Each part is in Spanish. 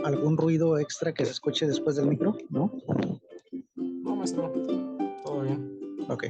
¿Algún ruido extra que se escuche después del micro? ¿No? No, maestro, todo bien. Ok.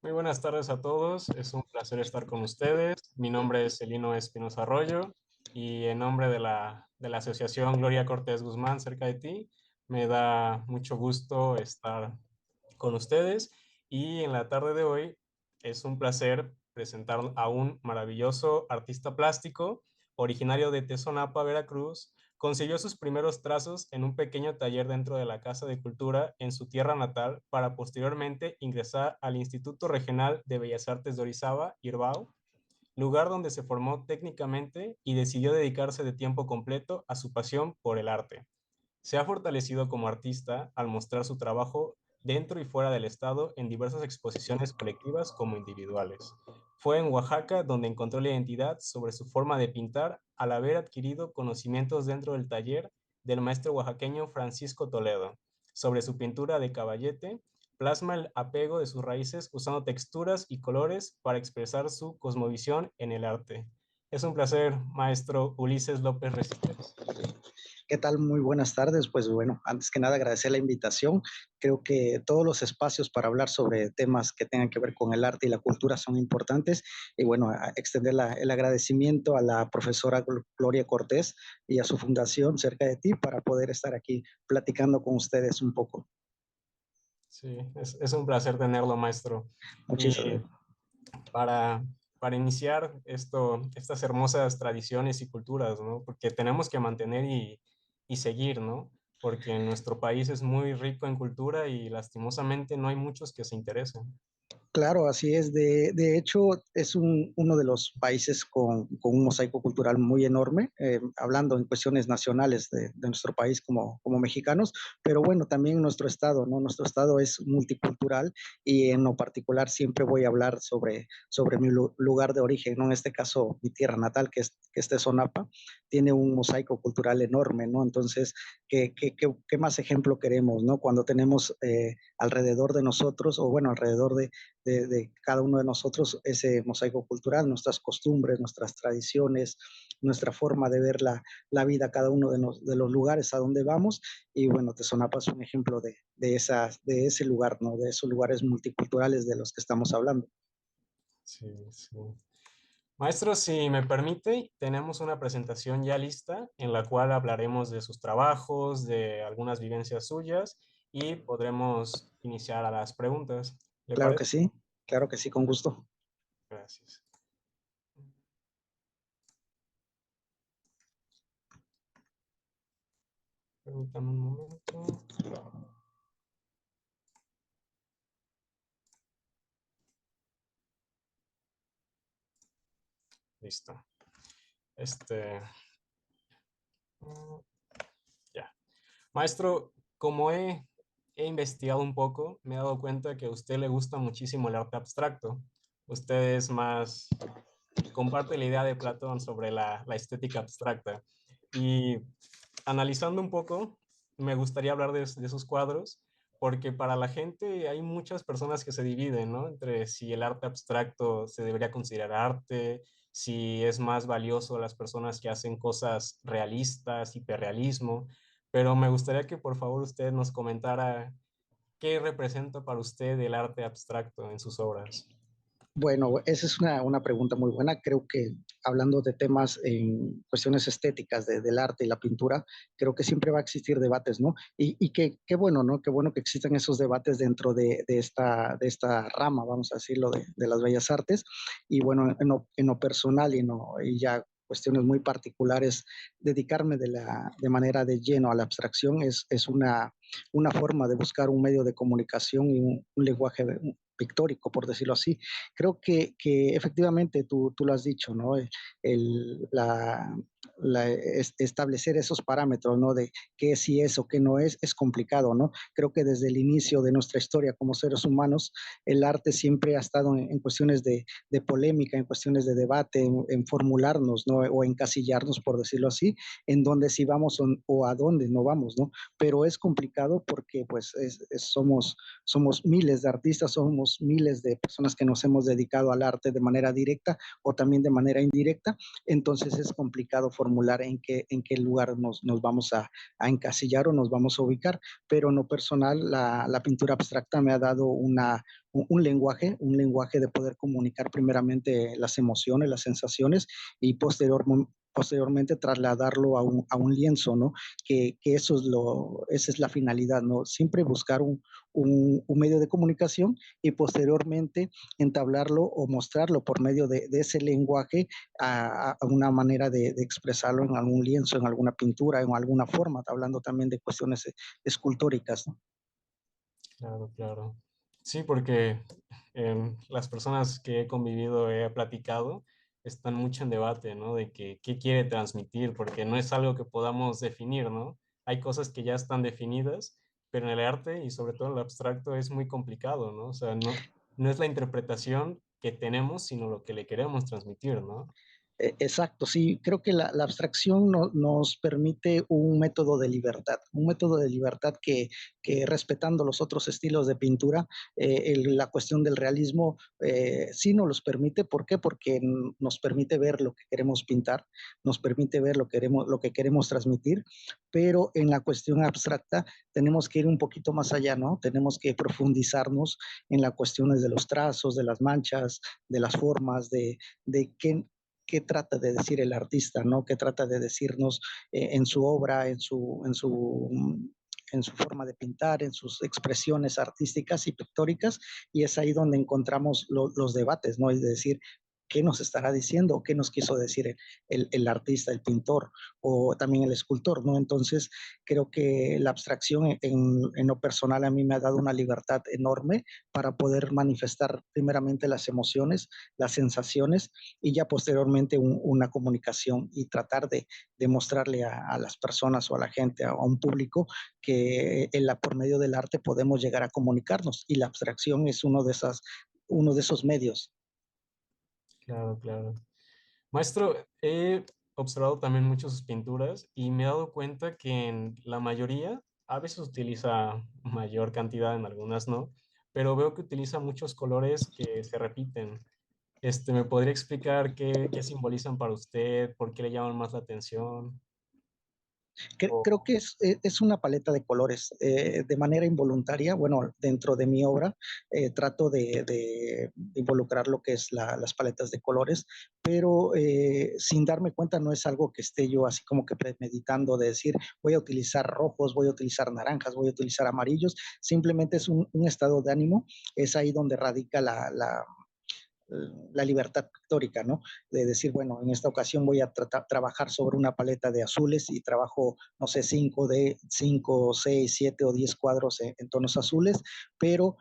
Muy buenas tardes a todos, es un placer estar con ustedes. Mi nombre es Celino Espinosa Arroyo y en nombre de la Asociación Gloria Cortés Guzmán, cerca de ti, me da mucho gusto estar con ustedes y en la tarde de hoy es un placer presentar a un maravilloso artista plástico originario de Tezonapa, Veracruz. Concibió sus primeros trazos en un pequeño taller dentro de la Casa de Cultura en su tierra natal para posteriormente ingresar al Instituto Regional de Bellas Artes de Orizaba, Irbao, lugar donde se formó técnicamente y decidió dedicarse de tiempo completo a su pasión por el arte. Se ha fortalecido como artista al mostrar su trabajo dentro y fuera del estado en diversas exposiciones colectivas como individuales. Fue en Oaxaca donde encontró la identidad sobre su forma de pintar al haber adquirido conocimientos dentro del taller del maestro oaxaqueño Francisco Toledo. Sobre su pintura de caballete, plasma el apego de sus raíces usando texturas y colores para expresar su cosmovisión en el arte. Es un placer, maestro Ulises López Resistens. ¿Qué tal? Muy buenas tardes. Pues bueno, antes que nada agradecer la invitación. Creo que todos los espacios para hablar sobre temas que tengan que ver con el arte y la cultura son importantes. Y bueno, extender el agradecimiento a la profesora Gloria Cortés y a su fundación cerca de ti para poder estar aquí platicando con ustedes un poco. Sí, es un placer tenerlo, maestro. Muchísimas Y gracias. para, para iniciar estas hermosas tradiciones y culturas, ¿no? Porque tenemos que mantener y seguir, ¿no? Porque nuestro país es muy rico en cultura y lastimosamente no hay muchos que se interesen. Claro, así es. De hecho, es uno de los países con un mosaico cultural muy enorme, hablando en cuestiones nacionales de nuestro país como mexicanos, pero bueno, también nuestro estado, ¿no? Nuestro estado es multicultural y en lo particular siempre voy a hablar sobre mi lugar de origen, ¿no? En este caso, mi tierra natal, que es Tezonapa, tiene un mosaico cultural enorme, ¿no? Entonces, ¿qué más ejemplo queremos, ¿no? Cuando tenemos alrededor de nosotros, o bueno, alrededor de cada uno de nosotros ese mosaico cultural, nuestras costumbres, nuestras tradiciones, nuestra forma de ver la vida, cada uno de los lugares a donde vamos. Y bueno, Tezonapa es un ejemplo de ese lugar, ¿no? De esos lugares multiculturales de los que estamos hablando. Sí, sí. Maestro, si me permite, tenemos una presentación ya lista en la cual hablaremos de sus trabajos, de algunas vivencias suyas y podremos iniciar a las preguntas. ¿Le parece? Claro que sí, con gusto. Gracias. Permítame un momento. Listo. Este, ya. Maestro, como he investigado un poco, me he dado cuenta que a usted le gusta muchísimo el arte abstracto. Usted es más, comparte la idea de Platón sobre la estética abstracta. Y analizando un poco, me gustaría hablar de sus cuadros, porque para la gente hay muchas personas que se dividen, ¿no? Entre si el arte abstracto se debería considerar arte, si es más valioso las personas que hacen cosas realistas, hiperrealismo, pero me gustaría que por favor usted nos comentara qué representa para usted el arte abstracto en sus obras. Bueno, esa es una pregunta muy buena. Creo que hablando de temas en cuestiones estéticas del arte y la pintura, creo que siempre va a existir debates, ¿no? Y qué bueno, ¿no? Qué bueno que existan esos debates dentro de esta rama, vamos a decirlo, de las bellas artes. Y bueno, en lo personal y ya cuestiones muy particulares, dedicarme de manera de lleno a la abstracción es una forma de buscar un medio de comunicación y un lenguaje pictórico, por decirlo así. Creo que efectivamente tú lo has dicho, ¿no? El, establecer esos parámetros, ¿no? De qué sí es o qué no es complicado, ¿no? Creo que desde el inicio de nuestra historia como seres humanos, el arte siempre ha estado en cuestiones de polémica, en cuestiones de debate, en formularnos, ¿no? O encasillarnos, por decirlo así, en dónde sí vamos o a dónde no vamos, ¿no? Pero es complicado porque pues somos miles de artistas, somos miles de personas que nos hemos dedicado al arte de manera directa o también de manera indirecta, entonces es complicado formular en qué lugar nos vamos a encasillar o nos vamos a ubicar, pero en lo personal la pintura abstracta me ha dado un lenguaje de poder comunicar primeramente las emociones, las sensaciones y posteriormente trasladarlo a un lienzo, ¿no? Que eso esa es la finalidad, ¿no? Siempre buscar un medio de comunicación y posteriormente entablarlo o mostrarlo por medio de ese lenguaje a una manera de expresarlo en algún lienzo, en alguna pintura, en alguna forma, hablando también de cuestiones escultóricas, ¿no? Claro, claro. Sí, porque las personas que he convivido, he platicado, están mucho en debate, ¿no? De que qué quiere transmitir, porque no es algo que podamos definir, ¿no? Hay cosas que ya están definidas, pero en el arte y sobre todo en el abstracto es muy complicado, ¿no? O sea, no es la interpretación que tenemos, sino lo que le queremos transmitir, ¿no? Exacto, sí, creo que la abstracción nos permite un método de libertad que respetando los otros estilos de pintura, la cuestión del realismo sí nos los permite. ¿Por qué? Porque nos permite ver lo que queremos pintar, nos permite ver lo que queremos transmitir, pero en la cuestión abstracta tenemos que ir un poquito más allá, ¿no? Tenemos que profundizarnos en las cuestiones de los trazos, de las manchas, de las formas, de qué trata de decir el artista, ¿no? ¿Qué trata de decirnos en su obra, en su forma de pintar, en sus expresiones artísticas y pictóricas? Y es ahí donde encontramos los debates, ¿no? Es decir, ¿qué nos estará diciendo? ¿Qué nos quiso decir el artista, el pintor o también el escultor, ¿no? Entonces, creo que la abstracción en lo personal a mí me ha dado una libertad enorme para poder manifestar primeramente las emociones, las sensaciones y ya posteriormente una comunicación y tratar de mostrarle a las personas o a la gente, a un público, que por medio del arte podemos llegar a comunicarnos y la abstracción es uno de esos medios. Claro, claro. Maestro, he observado también mucho sus pinturas y me he dado cuenta que en la mayoría, a veces utiliza mayor cantidad, en algunas no, pero veo que utiliza muchos colores que se repiten. ¿Me podría explicar qué simbolizan para usted? ¿Por qué le llaman más la atención? Creo O, que es una paleta de colores. De manera involuntaria, bueno, dentro de mi obra trato de involucrar lo que es las paletas de colores, pero sin darme cuenta no es algo que esté yo así como que premeditando de decir voy a utilizar rojos, voy a utilizar naranjas, voy a utilizar amarillos. Simplemente es un estado de ánimo. Es ahí donde radica la libertad pictórica, ¿no? De decir, bueno, en esta ocasión voy a trabajar sobre una paleta de azules y trabajo, no sé, 5, 6, 7 o 10 cuadros en tonos azules, pero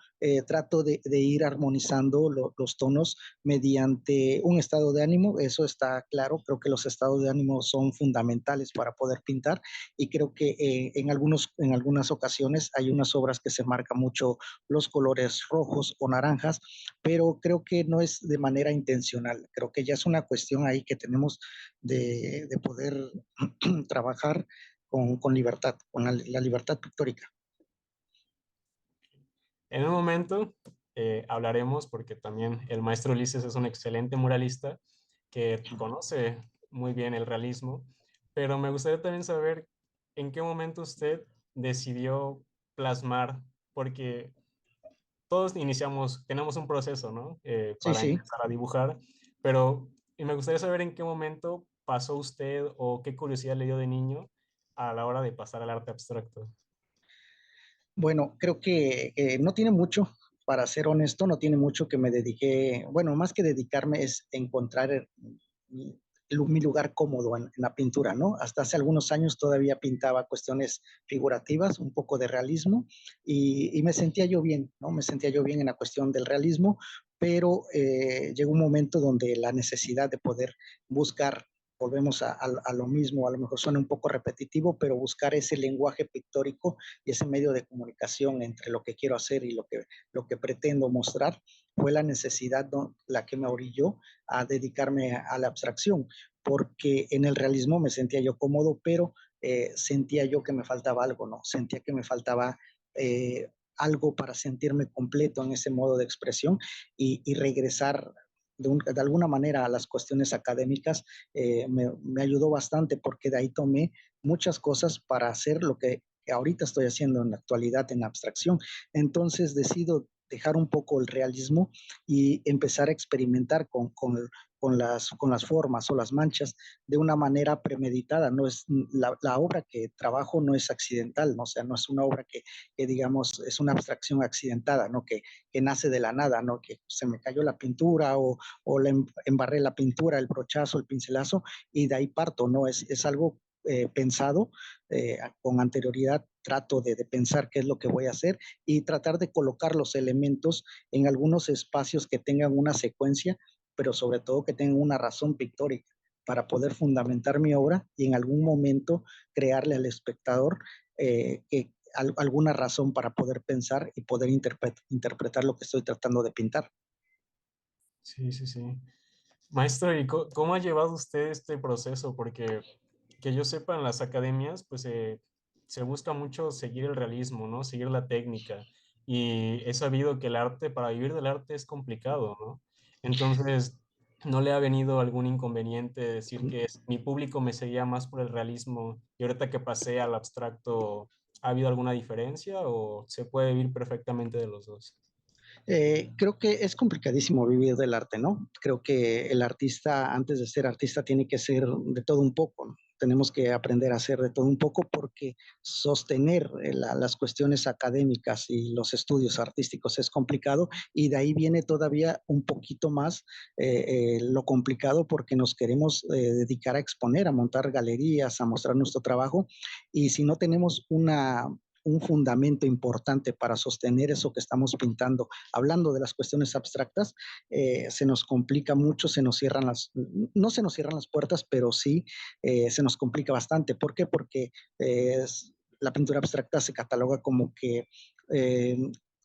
trato de ir armonizando los tonos mediante un estado de ánimo. Eso está claro. Creo que los estados de ánimo son fundamentales para poder pintar y creo que en algunas ocasiones hay unas obras que se marcan mucho los colores rojos o naranjas, pero creo que no es de manera intencional. Creo que ya es una cuestión ahí que tenemos de poder trabajar con libertad, con la libertad pictórica. en un momento hablaremos, porque también el maestro Ulises es un excelente muralista que conoce muy bien el realismo, pero me gustaría también saber en qué momento usted decidió plasmar, porque todos iniciamos, tenemos un proceso, ¿no? Sí, Para sí. empezar a dibujar, pero y me gustaría saber en qué momento pasó usted o qué curiosidad le dio de niño a la hora de pasar al arte abstracto. Bueno, creo que no tiene mucho, para ser honesto, no tiene mucho que me dediqué, bueno, más que dedicarme es encontrar mi lugar cómodo en la pintura, ¿no? Hasta hace algunos años todavía pintaba cuestiones figurativas, un poco de realismo, y me sentía yo bien, ¿no? Me sentía yo bien en la cuestión del realismo, pero llegó un momento donde la necesidad de poder buscar, volvemos a lo mismo, a lo mejor suena un poco repetitivo, pero buscar ese lenguaje pictórico y ese medio de comunicación entre lo que quiero hacer y lo que pretendo mostrar, fue la necesidad, ¿no?, la que me orilló a dedicarme a la abstracción, porque en el realismo me sentía yo cómodo, pero sentía yo que me faltaba algo, ¿no? Sentía que me faltaba algo para sentirme completo en ese modo de expresión y regresar de alguna manera a las cuestiones académicas. Me ayudó bastante porque de ahí tomé muchas cosas para hacer lo que ahorita estoy haciendo en la actualidad en abstracción. Entonces decido dejar un poco el realismo y empezar a experimentar con las formas o las manchas de una manera premeditada. No es la obra que trabajo no es accidental, ¿no? O sea, no es una obra que digamos es una abstracción accidentada, ¿no? Que nace de la nada, ¿no? Que se me cayó la pintura o le embarré la pintura, el brochazo, el pincelazo y de ahí parto, ¿no? Es algo pensado con anterioridad, trato de pensar qué es lo que voy a hacer y tratar de colocar los elementos en algunos espacios que tengan una secuencia, pero sobre todo que tengan una razón pictórica para poder fundamentar mi obra y en algún momento crearle al espectador alguna razón para poder pensar y poder interpretar lo que estoy tratando de pintar. Sí, sí, sí. Maestro, ¿y cómo ha llevado usted este proceso? Porque que yo sepa, en las academias, pues se busca mucho seguir el realismo, ¿no? Seguir la técnica. Y he sabido que el arte, para vivir del arte es complicado, ¿no? Entonces, ¿no le ha venido algún inconveniente decir que mi público me seguía más por el realismo y ahorita que pasé al abstracto, ¿ha habido alguna diferencia o se puede vivir perfectamente de los dos? Creo que es complicadísimo vivir del arte, ¿no? Creo que el artista, antes de ser artista, tiene que ser de todo un poco, ¿no? Tenemos que aprender a hacer de todo un poco porque sostener las cuestiones académicas y los estudios artísticos es complicado y de ahí viene todavía un poquito más lo complicado porque nos queremos dedicar a exponer, a montar galerías, a mostrar nuestro trabajo y si no tenemos un fundamento importante para sostener eso que estamos pintando, hablando de las cuestiones abstractas, se nos complica mucho, no se nos cierran las puertas, pero sí se nos complica bastante. ¿Por qué? Porque la pintura abstracta se cataloga como que eh,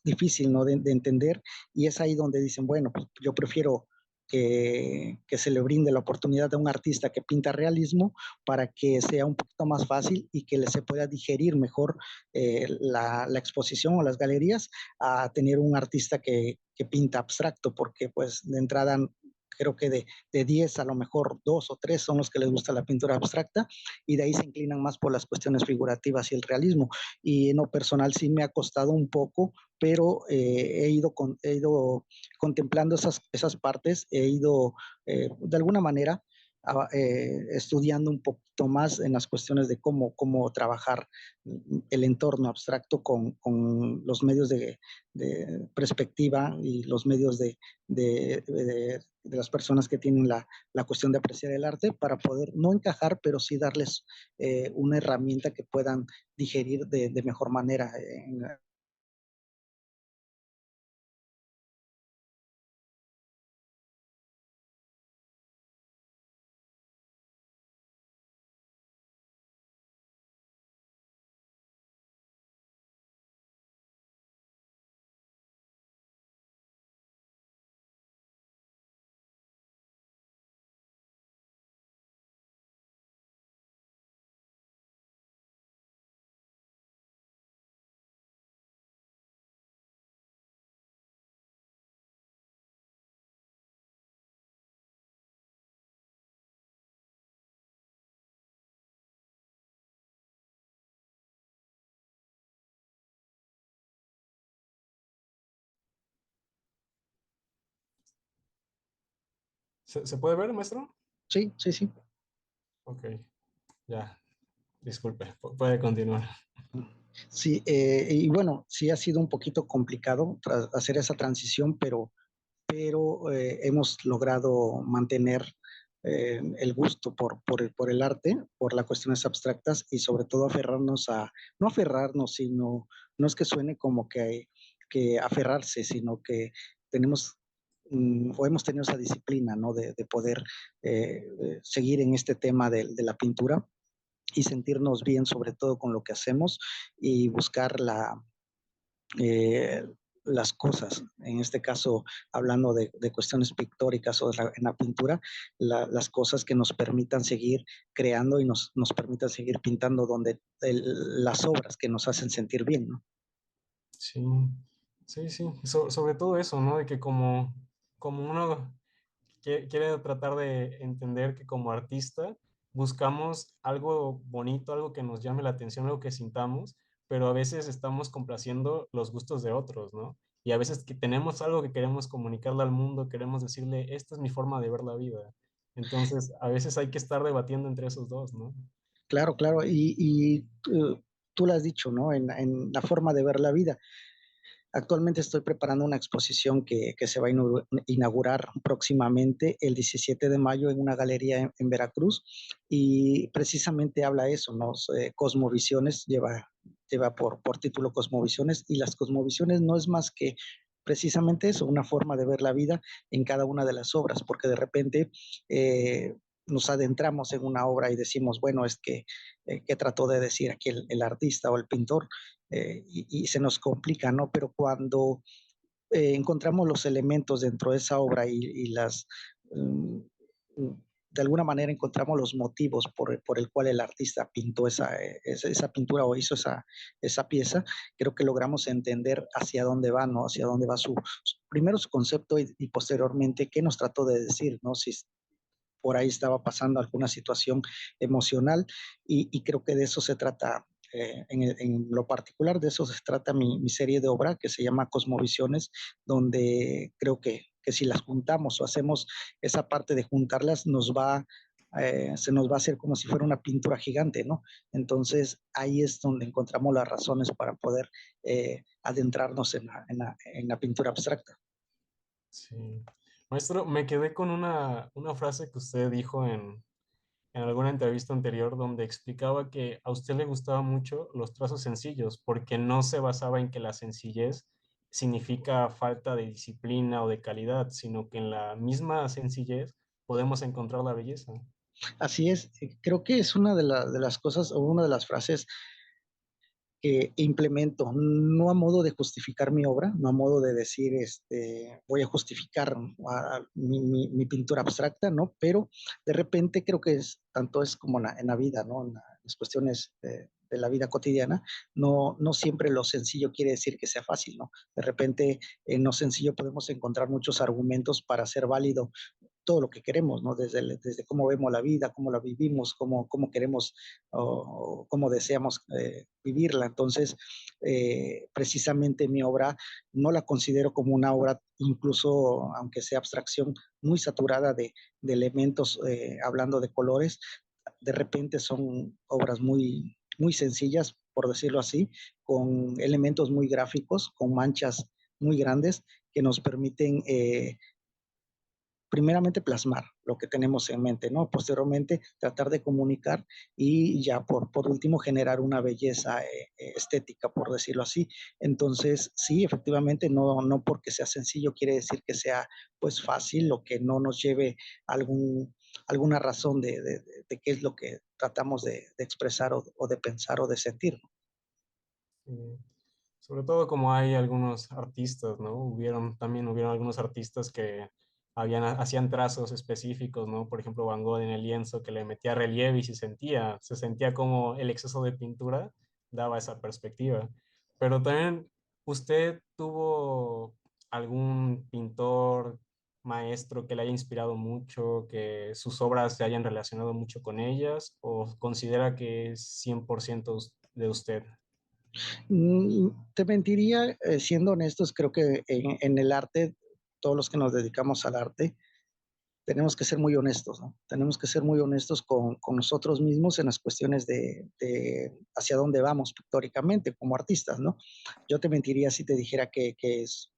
difícil, ¿no?, de entender y es ahí donde dicen, bueno, pues yo prefiero que se le brinde la oportunidad a un artista que pinta realismo para que sea un poquito más fácil y que se pueda digerir mejor la exposición o las galerías a tener un artista que pinta abstracto, porque pues de entrada creo que de 10 a lo mejor 2 o 3 son los que les gusta la pintura abstracta y de ahí se inclinan más por las cuestiones figurativas y el realismo. Y en lo personal sí me ha costado un poco, pero he ido contemplando esas partes, he ido de alguna manera estudiando un poquito más en las cuestiones de cómo trabajar el entorno abstracto con los medios de perspectiva y los medios de las personas que tienen la cuestión de apreciar el arte para poder no encajar, pero sí darles una herramienta que puedan digerir de mejor manera. Se puede ver, maestro? Sí, sí, sí. Ok, ya, disculpe, puede continuar. Sí, y bueno, sí ha sido un poquito complicado hacer esa transición, pero hemos logrado mantener el gusto por el arte, por las cuestiones abstractas y sobre todo no aferrarnos, sino, no es que suene como que aferrarse, sino que tenemos o hemos tenido esa disciplina, ¿no? De poder seguir en este tema de la pintura y sentirnos bien sobre todo con lo que hacemos y buscar eh, las cosas, en este caso hablando de cuestiones pictóricas o en la pintura, las cosas que nos permitan seguir creando y nos permitan seguir pintando las obras que nos hacen sentir bien, ¿no? Sí, sí, sí. Sobre todo eso, ¿no? De que como uno quiere tratar de entender que como artista buscamos algo bonito, algo que nos llame la atención, algo que sintamos, pero a veces estamos complaciendo los gustos de otros, ¿no? Y a veces que tenemos algo que queremos comunicarle al mundo, queremos decirle, esta es mi forma de ver la vida. Entonces, a veces hay que estar debatiendo entre esos dos, ¿no? Claro, claro, y tú lo has dicho, ¿no? En la forma de ver la vida. Actualmente estoy preparando una exposición que se va a inaugurar próximamente el 17 de mayo en una galería en Veracruz y precisamente habla eso, ¿no? Cosmovisiones, lleva por título Cosmovisiones y las cosmovisiones no es más que precisamente eso, una forma de ver la vida en cada una de las obras, porque de repente nos adentramos en una obra y decimos, bueno, ¿qué trató de decir aquí el artista o el pintor? Y se nos complica, ¿no? Pero cuando encontramos los elementos dentro de esa obra um, de alguna manera encontramos los motivos por el cual el artista pintó esa pintura o hizo esa pieza, creo que logramos entender hacia dónde va, ¿no? Hacia dónde va primero su concepto y posteriormente qué nos trató de decir, ¿no? Si por ahí estaba pasando alguna situación emocional y creo que de eso se trata, en lo particular de eso se trata mi serie de obra que se llama Cosmovisiones, donde creo que si las juntamos o hacemos esa parte de juntarlas, se nos va a hacer como si fuera una pintura gigante, ¿no? Entonces ahí es donde encontramos las razones para poder adentrarnos en la pintura abstracta. Sí. Maestro, me quedé con una frase que usted dijo en alguna entrevista anterior donde explicaba que a usted le gustaba mucho los trazos sencillos porque no se basaba en que la sencillez significa falta de disciplina o de calidad, sino que en la misma sencillez podemos encontrar la belleza. Así es, creo que es una de las cosas o una de las frases que implemento, no a modo de justificar mi obra, no a modo de decir, voy a justificar mi pintura abstracta, ¿no? Pero de repente creo que tanto es como en la vida, ¿no? En las cuestiones de la vida cotidiana, no siempre lo sencillo quiere decir que sea fácil, ¿no? De repente en lo sencillo podemos encontrar muchos argumentos para hacer válido todo lo que queremos, ¿no? Desde cómo vemos la vida, cómo la vivimos, cómo queremos o cómo deseamos vivirla. Entonces, precisamente mi obra no la considero como una obra, incluso aunque sea abstracción, muy saturada de elementos, hablando de colores, de repente son obras muy sencillas, por decirlo así, con elementos muy gráficos, con manchas muy grandes que nos permiten primeramente plasmar lo que tenemos en mente, ¿no? Posteriormente tratar de comunicar y ya por último generar una belleza estética, por decirlo así. Entonces, sí, efectivamente, no porque sea sencillo quiere decir que sea pues fácil o que no nos lleve alguna razón de qué es lo que tratamos de expresar o de pensar o de sentir, ¿no? Sobre todo como hay algunos artistas, ¿no? También hubieron algunos artistas que hacían trazos específicos, ¿no? Por ejemplo, Van Gogh en el lienzo que le metía relieve y se sentía como el exceso de pintura daba esa perspectiva. Pero también, ¿usted tuvo algún pintor, maestro que le haya inspirado mucho, que sus obras se hayan relacionado mucho con ellas, o considera que es 100% de usted? Te mentiría, siendo honestos, creo que en el arte, todos los que nos dedicamos al arte, tenemos que ser muy honestos, ¿no? Tenemos que ser muy honestos con nosotros mismos en las cuestiones de hacia dónde vamos pictóricamente como artistas, ¿no? Yo te mentiría si te dijera que es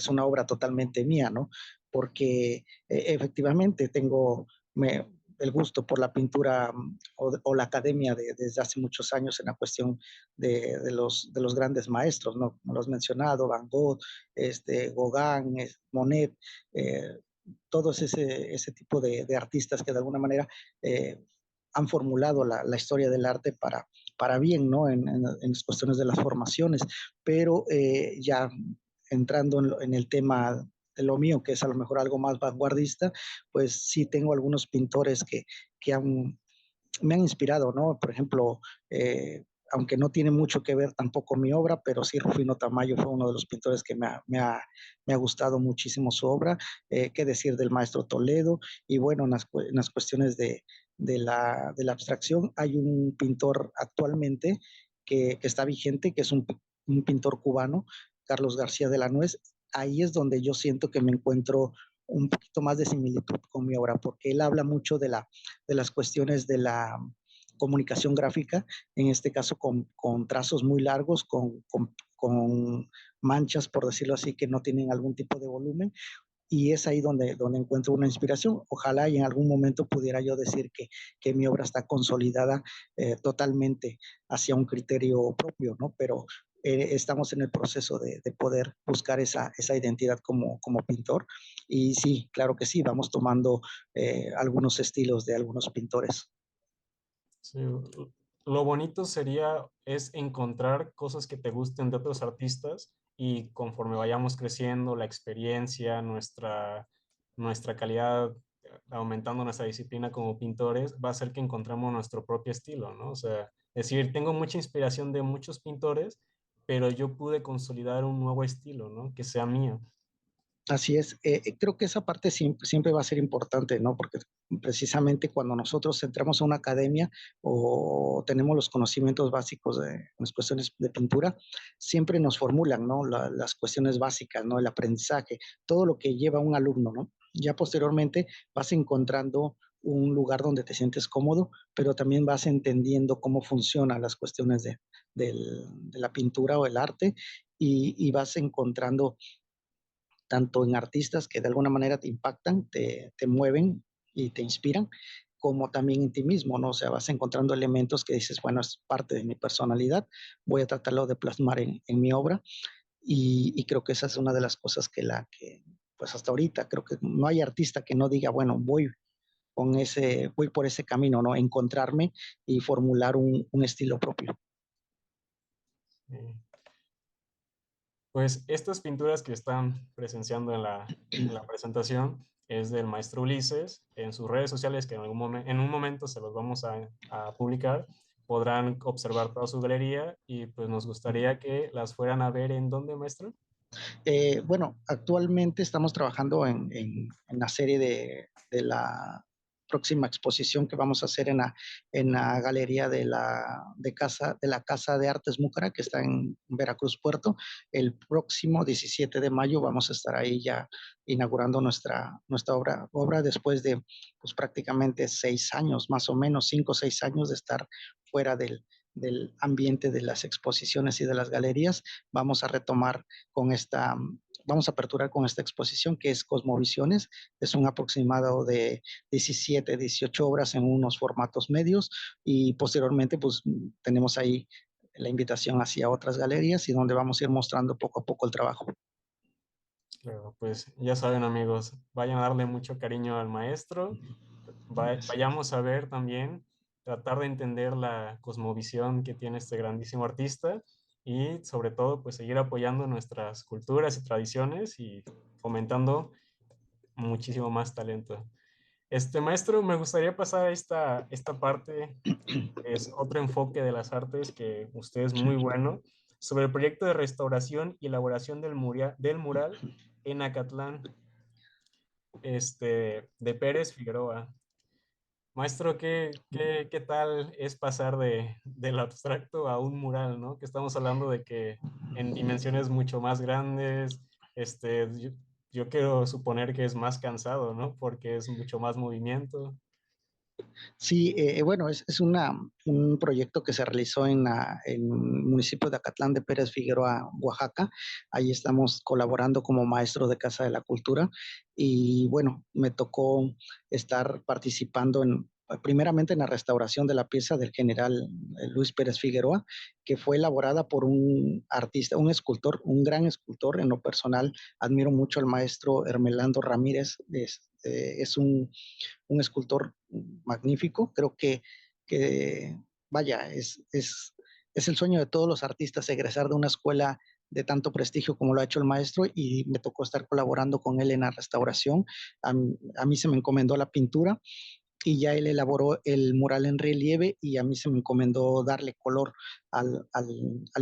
una obra totalmente mía, ¿no? Porque efectivamente el gusto por la pintura o la academia desde hace muchos años en la cuestión de los grandes maestros, ¿no? Como lo has mencionado, Van Gogh, Gauguin, Monet, todos ese tipo de artistas que de alguna manera han formulado la historia del arte para bien, ¿no? En las cuestiones de las formaciones, pero ya entrando en el tema de lo mío, que es a lo mejor algo más vanguardista, pues sí tengo algunos pintores que me han inspirado, ¿no? Por ejemplo, aunque no tiene mucho que ver tampoco mi obra, pero sí Rufino Tamayo fue uno de los pintores que me ha gustado muchísimo su obra. Qué decir del maestro Toledo. Y bueno, en las cuestiones de la abstracción, hay un pintor actualmente que está vigente, que es un pintor cubano, Carlos García de la Nuez. Ahí es donde yo siento que me encuentro un poquito más de similitud con mi obra, porque él habla mucho de las cuestiones de la comunicación gráfica, en este caso con trazos muy largos, con manchas, por decirlo así, que no tienen algún tipo de volumen, y es ahí donde encuentro una inspiración. Ojalá y en algún momento pudiera yo decir que mi obra está consolidada totalmente hacia un criterio propio, ¿no? Pero estamos en el proceso de poder buscar esa identidad como pintor. Y sí, claro que sí, vamos tomando algunos estilos de algunos pintores. Sí, lo bonito es encontrar cosas que te gusten de otros artistas y conforme vayamos creciendo, la experiencia, nuestra calidad, aumentando nuestra disciplina como pintores, va a hacer que encontremos nuestro propio estilo, ¿no? O sea, es decir, tengo mucha inspiración de muchos pintores, pero yo pude consolidar un nuevo estilo, ¿no? Que sea mío. Así es, creo que esa parte siempre va a ser importante, ¿no? Porque precisamente cuando nosotros entramos a una academia o tenemos los conocimientos básicos de las cuestiones de pintura, siempre nos formulan, ¿no? Las cuestiones básicas, ¿no? El aprendizaje, todo lo que lleva un alumno, ¿no? Ya posteriormente vas encontrando un lugar donde te sientes cómodo, pero también vas entendiendo cómo funcionan las cuestiones de la pintura o el arte y vas encontrando tanto en artistas que de alguna manera te impactan, te mueven y te inspiran, como también en ti mismo, ¿no? O sea, vas encontrando elementos que dices, bueno, es parte de mi personalidad, voy a tratarlo de plasmar en mi obra y creo que esa es una de las cosas pues hasta ahorita, creo que no hay artista que no diga, bueno, voy por ese camino, ¿no? Encontrarme y formular un estilo propio. Eh, Pues estas pinturas que están presenciando en la presentación es del maestro Ulises. En sus redes sociales, que en un momento se los vamos a publicar, podrán observar toda su galería y pues nos gustaría que las fueran a ver en dónde, maestro. Bueno, actualmente estamos trabajando en la serie de la próxima exposición que vamos a hacer en la galería de la Casa de Artes Múcara, que está en Veracruz Puerto. El próximo 17 de mayo vamos a estar ahí ya inaugurando nuestra obra después de pues, prácticamente 6 años, más o menos, 5 o 6 años de estar fuera del ambiente de las exposiciones y de las galerías. Vamos a retomar vamos a aperturar con esta exposición que es Cosmovisiones. Es un aproximado de 17, 18 obras en unos formatos medios y posteriormente pues tenemos ahí la invitación hacia otras galerías y donde vamos a ir mostrando poco a poco el trabajo. Claro, pues ya saben, amigos, vayan a darle mucho cariño al maestro. Vayamos a ver también, tratar de entender la cosmovisión que tiene este grandísimo artista y sobre todo pues seguir apoyando nuestras culturas y tradiciones y fomentando muchísimo más talento. Maestro, me gustaría pasar a esta parte, que es otro enfoque de las artes que usted es muy bueno, sobre el proyecto de restauración y elaboración del mural en Acatlán, de Pérez Figueroa. Maestro, ¿qué tal es pasar del abstracto a un mural, ¿no? Que estamos hablando de que en dimensiones mucho más grandes, yo quiero suponer que es más cansado, ¿no? Porque es mucho más movimiento. Sí, bueno, es un proyecto que se realizó en el municipio de Acatlán de Pérez Figueroa, Oaxaca. Ahí estamos colaborando como maestro de Casa de la Cultura y bueno, me tocó estar participando primeramente en la restauración de la pieza del general Luis Pérez Figueroa, que fue elaborada por un artista, un escultor, un gran escultor. En lo personal, admiro mucho al maestro Hermelando Ramírez. Es un escultor magnífico. Creo que vaya, es el sueño de todos los artistas egresar de una escuela de tanto prestigio como lo ha hecho el maestro, y me tocó estar colaborando con él en la restauración. A mí se me encomendó la pintura y ya él elaboró el mural en relieve, y a mí se me encomendó darle color al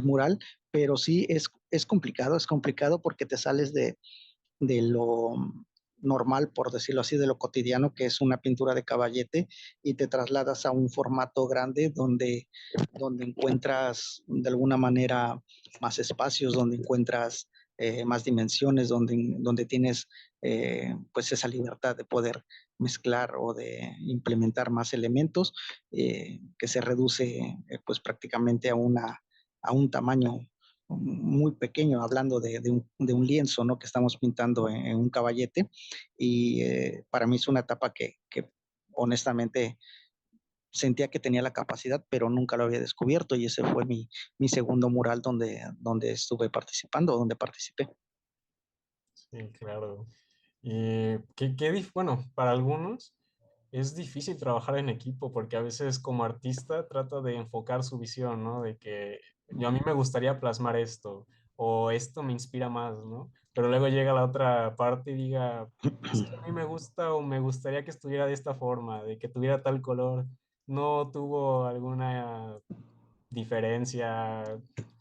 mural. Pero sí es complicado porque te sales de lo normal, por decirlo así, de lo cotidiano, que es una pintura de caballete, y te trasladas a un formato grande donde encuentras de alguna manera más espacios, donde encuentras más dimensiones, donde tienes pues esa libertad de poder mezclar o de implementar más elementos, que se reduce pues prácticamente a un tamaño muy pequeño, hablando de un lienzo, ¿no? Que estamos pintando en un caballete. Y para mí es una etapa que honestamente sentía que tenía la capacidad, pero nunca lo había descubierto, y ese fue mi segundo mural donde estuve participando, donde participé. Sí, claro. Y bueno, para algunos es difícil trabajar en equipo porque a veces como artista trata de enfocar su visión, ¿no? De que yo a mí me gustaría plasmar esto o esto me inspira más, ¿no? Pero luego llega la otra parte y diga, es que a mí me gusta o me gustaría que estuviera de esta forma, de que tuviera tal color. ¿No tuvo alguna diferencia,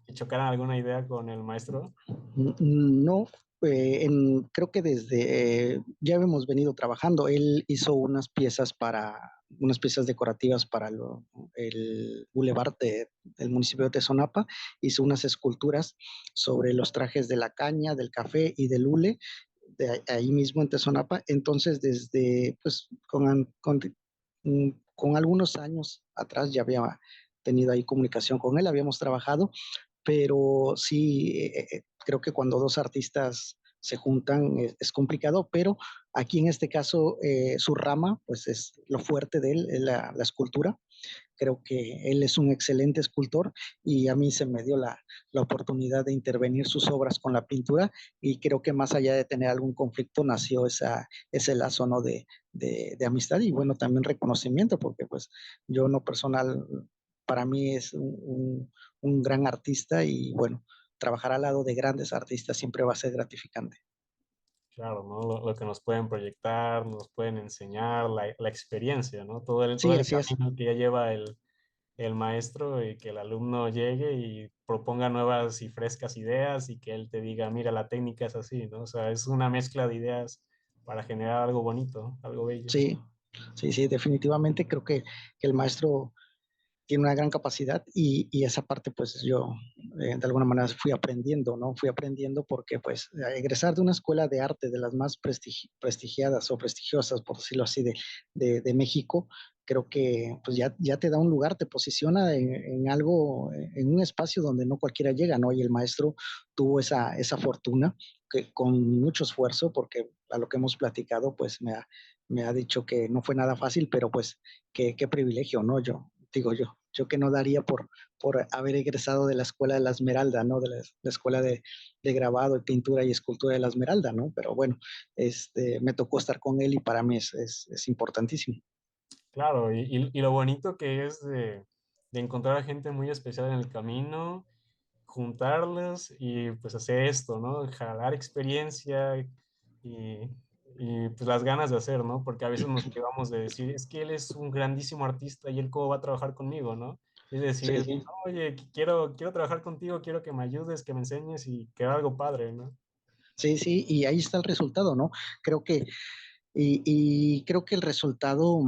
que chocaran alguna idea con el maestro? No, creo que desde ya hemos venido trabajando. Él hizo unas piezas decorativas para el bulevar del municipio de Tezonapa. Hizo unas esculturas sobre los trajes de la caña, del café y del hule, ahí mismo en Tezonapa. Entonces, desde, pues, con algunos años atrás ya había tenido ahí comunicación con él, habíamos trabajado. Pero sí, creo que cuando dos artistas se juntan es complicado, pero aquí en este caso su rama, pues es lo fuerte de él, es la escultura. Creo que él es un excelente escultor, y a mí se me dio la oportunidad de intervenir sus obras con la pintura, y creo que más allá de tener algún conflicto nació ese lazo, ¿no? De amistad, y bueno, también reconocimiento, porque pues yo en lo personal, para mí es un gran artista, y bueno, trabajar al lado de grandes artistas siempre va a ser gratificante. Claro, ¿no? Lo que nos pueden proyectar, nos pueden enseñar, la experiencia, ¿no? Todo Sí, el así es. camino que ya lleva el maestro y que el alumno llegue y proponga nuevas y frescas ideas y que él te diga, mira, la técnica es así, ¿no? O sea, es una mezcla de ideas para generar algo bonito, algo bello. Sí, sí, sí, definitivamente creo que el maestro tiene una gran capacidad, y esa parte pues yo de alguna manera fui aprendiendo, ¿no? Fui aprendiendo porque pues egresar de una escuela de arte de las más prestigiadas o prestigiosas, por decirlo así, de México, creo que pues ya te da un lugar, te posiciona en algo, en un espacio donde no cualquiera llega, ¿no? Y el maestro tuvo esa fortuna, que con mucho esfuerzo, porque a lo que hemos platicado, pues me ha dicho que no fue nada fácil, pero pues qué privilegio, ¿no? Digo yo que no daría por haber egresado de la Escuela de la Esmeralda, ¿no? De la Escuela de Grabado y Pintura y Escultura de la Esmeralda, ¿no? Pero bueno, me tocó estar con él, y para mí es importantísimo. Claro, y lo bonito que es de encontrar a gente muy especial en el camino, juntarlos y pues hacer esto, ¿no? Jalar experiencia y, y pues las ganas de hacer, ¿no? Porque a veces nos privamos de decir, es que él es un grandísimo artista y él cómo va a trabajar conmigo, ¿no? Es Sí, decir, sí, oye, quiero trabajar contigo, quiero que me ayudes, que me enseñes y que haga algo padre, ¿no? sí, sí, y ahí está el resultado, ¿no? Creo que, y creo que el resultado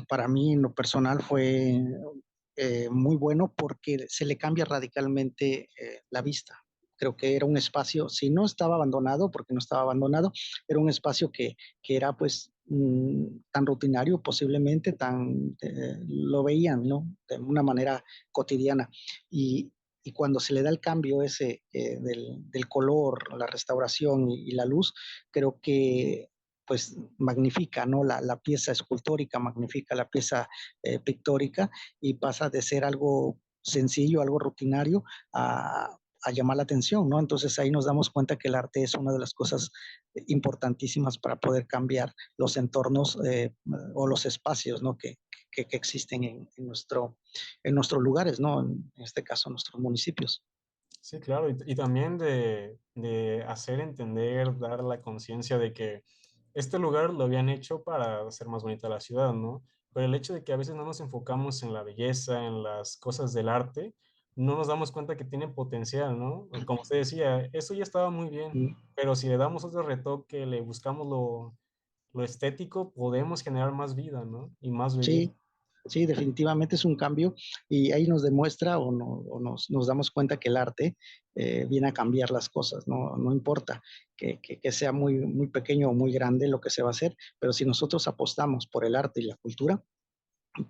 para mí en lo personal fue muy bueno, porque se le cambia radicalmente la vista. Creo que era un espacio, si no estaba abandonado, porque no estaba abandonado, era un espacio que era pues tan rutinario, posiblemente lo veían, ¿no? De una manera cotidiana. Y cuando se le da el cambio ese del color, la restauración y la luz, creo que pues magnifica, ¿no? La pieza escultórica, magnifica la pieza pictórica y pasa de ser algo sencillo, algo rutinario, a llamar la atención, ¿no? Entonces ahí nos damos cuenta que el arte es una de las cosas importantísimas para poder cambiar los entornos o los espacios, ¿no? Que existen en nuestros lugares, ¿no? En este caso, en nuestros municipios. Sí, claro, y también de hacer entender, dar la conciencia de que este lugar lo habían hecho para hacer más bonita la ciudad, ¿no? Pero el hecho de que a veces no nos enfocamos en la belleza, en las cosas del arte, no nos damos cuenta que tienen potencial, ¿no? Como usted decía, eso ya estaba muy bien, Mm, pero si le damos otro retoque, le buscamos lo estético, podemos generar más vida, ¿no? Y más belleza. sí, sí, definitivamente es un cambio y ahí nos demuestra nos damos cuenta que el arte viene a cambiar las cosas, no, no importa que sea muy pequeño o muy grande lo que se va a hacer, pero si nosotros apostamos por el arte y la cultura,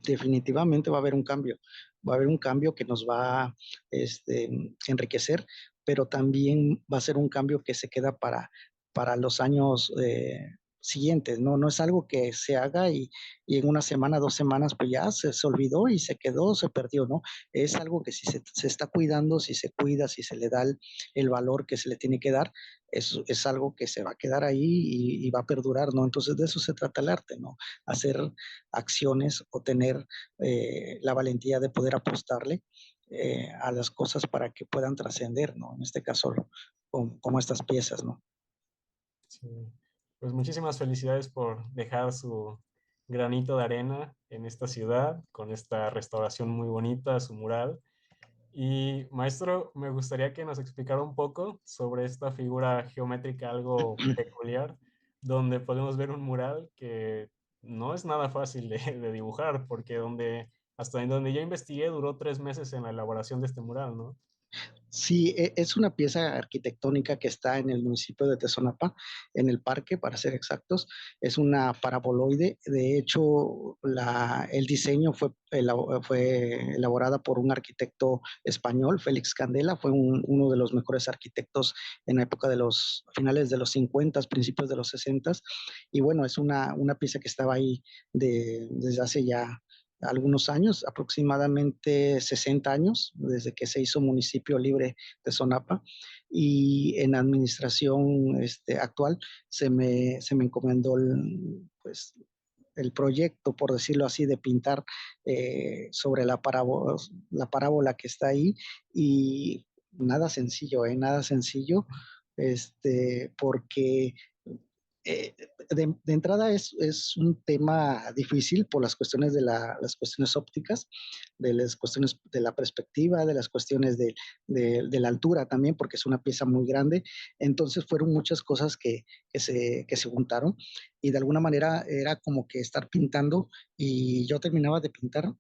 definitivamente va a haber un cambio. Va a haber un cambio que nos va a enriquecer, pero también va a ser un cambio que se queda para los años siguientes, ¿no? No es algo que se haga y en una semana, 2 semanas, pues ya se olvidó y se quedó, se perdió, ¿no? Es algo que si se está cuidando, si se cuida, si se le da el valor que se le tiene que dar, es algo que se va a quedar ahí y va a perdurar, ¿no? Entonces de eso se trata el arte, ¿no? Hacer acciones o tener la valentía de poder apostarle a las cosas para que puedan trascender, ¿no? En este caso, como estas piezas, ¿no? Sí. Pues muchísimas felicidades por dejar su granito de arena en esta ciudad, con esta restauración muy bonita, su mural. Y maestro, me gustaría que nos explicara un poco sobre esta figura geométrica algo peculiar, donde podemos ver un mural que no es nada fácil de dibujar, porque hasta en donde yo investigué duró 3 meses en la elaboración de este mural, ¿no? Sí, es una pieza arquitectónica que está en el municipio de Tezonapa, en el parque, para ser exactos. Es una paraboloide. De hecho, el diseño fue elaborada por un arquitecto español, Félix Candela. Fue uno de los mejores arquitectos en la época de los finales de los 50, principios de los 60. Y bueno, es una pieza que estaba ahí desde hace ya algunos años, aproximadamente 60 años, desde que se hizo municipio libre de Sonapa, y en administración actual se me encomendó pues, el proyecto, por decirlo así, de pintar sobre la parábola que está ahí, y nada sencillo, nada sencillo, porque de entrada es un tema difícil por las cuestiones las cuestiones ópticas, de las cuestiones de la perspectiva, de las cuestiones de la altura también, porque es una pieza muy grande. Entonces fueron muchas cosas que se juntaron y de alguna manera era como que estar pintando y yo terminaba de pintar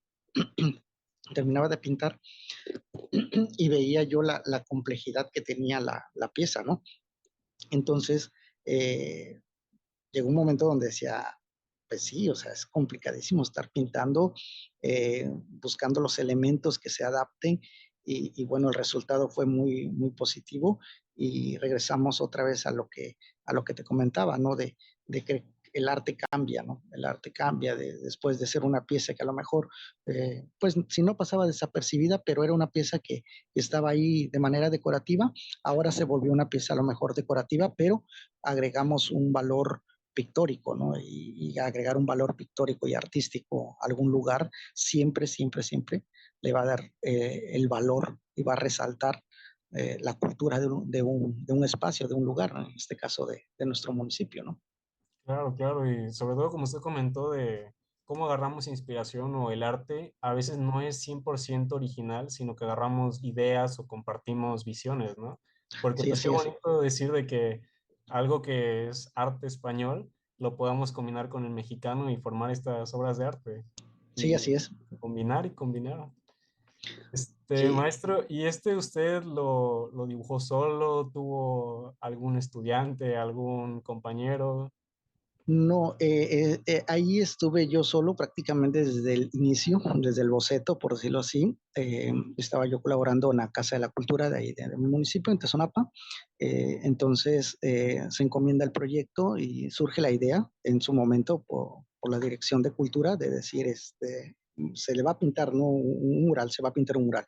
y veía yo la complejidad que tenía la pieza, ¿no? Entonces, eh, llegó un momento donde decía, pues sí, o sea, es complicadísimo estar pintando, buscando los elementos que se adapten y bueno, el resultado fue muy positivo y regresamos otra vez a lo que te comentaba, ¿no? De que el arte cambia, ¿no? El arte cambia después de ser una pieza que a lo mejor, pues si no pasaba desapercibida, pero era una pieza que estaba ahí de manera decorativa, ahora se volvió una pieza a lo mejor decorativa, pero agregamos un valor pictórico, ¿no? Y agregar un valor pictórico y artístico a algún lugar, siempre le va a dar el valor y va a resaltar la cultura de un espacio, de un lugar, ¿no? En este caso de nuestro municipio, ¿no? Claro, claro, y sobre todo como usted comentó de cómo agarramos inspiración o el arte, a veces no es 100% original, sino que agarramos ideas o compartimos visiones, ¿no? Porque Sí, pues qué así es. bonito decir de que algo que es arte español lo podamos combinar con el mexicano y formar estas obras de arte Sí, y así es. combinar y combinar. Sí, Maestro, ¿y usted lo dibujó solo? ¿Tuvo algún estudiante, algún compañero? No, ahí estuve yo solo prácticamente desde el inicio, desde el boceto, por decirlo así. Estaba yo colaborando en la Casa de la Cultura de ahí, de mi municipio, en Tezonapa. Entonces se encomienda el proyecto y surge la idea en su momento por la Dirección de Cultura de decir, se le va a pintar, ¿no? Un mural, se va a pintar un mural.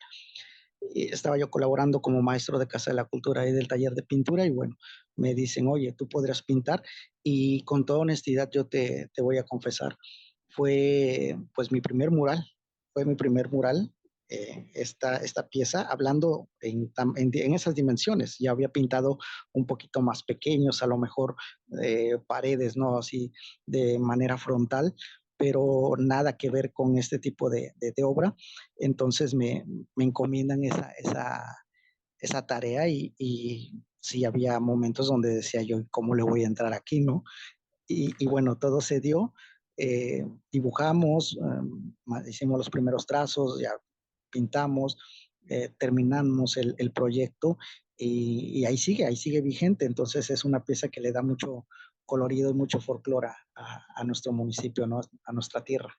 Y estaba yo colaborando como maestro de Casa de la Cultura y del taller de pintura y bueno, me dicen, oye, tú podrás pintar y con toda honestidad yo te voy a confesar, fue pues mi primer mural, fue mi primer mural, esta pieza, hablando en esas dimensiones. Ya había pintado un poquito más pequeños, a lo mejor paredes, ¿no? Así de manera frontal, pero nada que ver con este tipo de obra. Entonces me encomiendan esa tarea y sí había momentos donde decía yo, ¿cómo le voy a entrar aquí, no? Y bueno, todo se dio, dibujamos, hicimos los primeros trazos, ya pintamos, terminamos el proyecto y ahí sigue vigente, entonces es una pieza que le da mucho colorido y mucho folclore a nuestro municipio, ¿no? A nuestra tierra.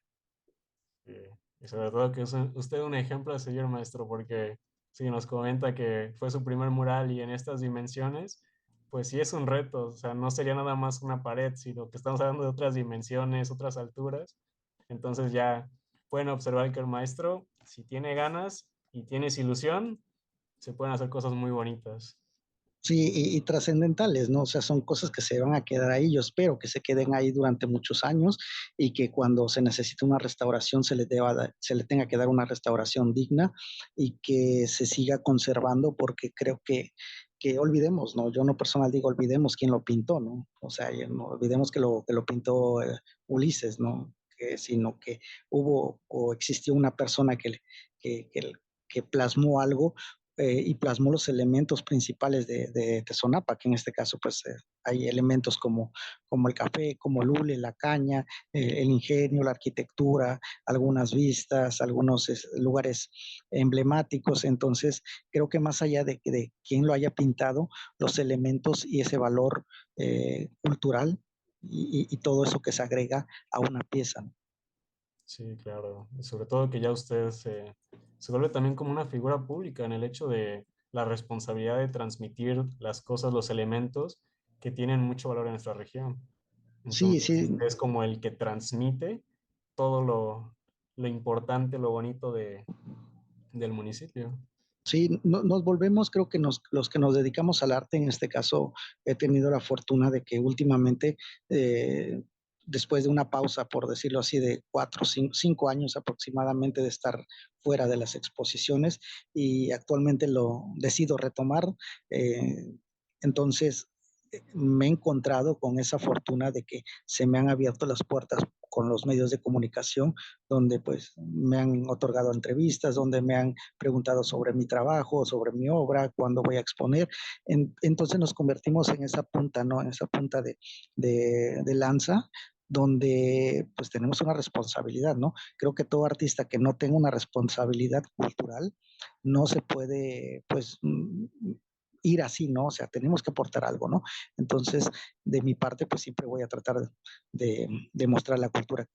Eh, y sobre todo que es usted un ejemplo a seguir, maestro, porque si nos comenta que fue su primer mural y en estas dimensiones, pues sí es un reto, o sea, no sería nada más una pared, sino que estamos hablando de otras dimensiones, otras alturas. Entonces ya pueden observar que el maestro, si tiene ganas y tienes ilusión, se pueden hacer cosas muy bonitas. Sí, y trascendentales, ¿no? O sea, son cosas que se van a quedar ahí. Yo espero que se queden ahí durante muchos años y que cuando se necesite una restauración se le tenga que dar una restauración digna y que se siga conservando porque creo que olvidemos, ¿no? Yo no personal digo olvidemos quién lo pintó, ¿no? O sea, no olvidemos que lo pintó Ulises, ¿no? Sino que hubo o existió una persona que, que, que plasmó algo y plasmó los elementos principales de Tezonapa, que en este caso pues hay elementos como el café, como el hule, la caña, el ingenio, la arquitectura, algunas vistas, algunos lugares emblemáticos. Entonces, creo que más allá de quién lo haya pintado, los elementos y ese valor cultural y todo eso que se agrega a una pieza, ¿no? Sí, claro. Y sobre todo que ya usted se vuelve también como una figura pública en el hecho de la responsabilidad de transmitir las cosas, los elementos que tienen mucho valor en nuestra región. Sí, Entonces, sí, usted es como el que transmite todo lo importante, lo bonito del municipio. sí, nos volvemos, creo que los que nos dedicamos al arte, en este caso, he tenido la fortuna de que últimamente, eh, después de una pausa, por decirlo así, de 4, 5 años aproximadamente de estar fuera de las exposiciones y actualmente lo decido retomar, eh, entonces me he encontrado con esa fortuna de que se me han abierto las puertas con los medios de comunicación, donde pues me han otorgado entrevistas, donde me han preguntado sobre mi trabajo, sobre mi obra, cuándo voy a exponer. Entonces nos convertimos en esa punta, ¿no? En esa punta de lanza donde pues tenemos una responsabilidad, ¿no? Creo que todo artista que no tenga una responsabilidad cultural no se puede pues ir así, ¿no? O sea, tenemos que aportar algo, ¿no? Entonces, de mi parte, pues siempre voy a tratar de mostrar la cultura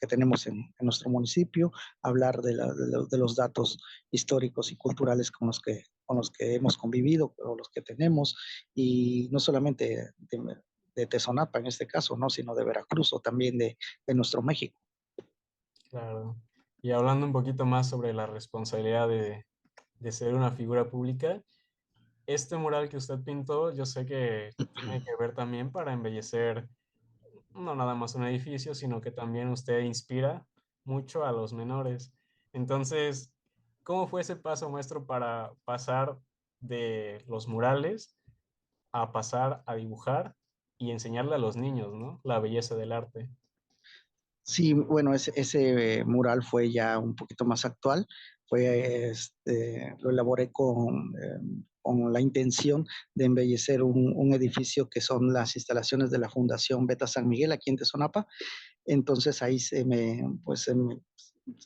que tenemos en nuestro municipio, hablar de los datos históricos y culturales con los que hemos convivido o los que tenemos, y no solamente de Tezonapa en este caso, ¿no? Sino de Veracruz o también de nuestro México. Claro. Y hablando un poquito más sobre la responsabilidad de ser una figura pública, este mural que usted pintó, yo sé que tiene que ver también para embellecer no nada más un edificio, sino que también usted inspira mucho a los menores. Entonces, ¿cómo fue ese paso, maestro, para pasar de los murales a pasar a dibujar y enseñarle a los niños, ¿no? La belleza del arte. Sí, bueno, ese mural fue ya un poquito más actual. Lo elaboré con la intención de embellecer un edificio que son las instalaciones de la Fundación Beta San Miguel aquí en Tezonapa. Entonces ahí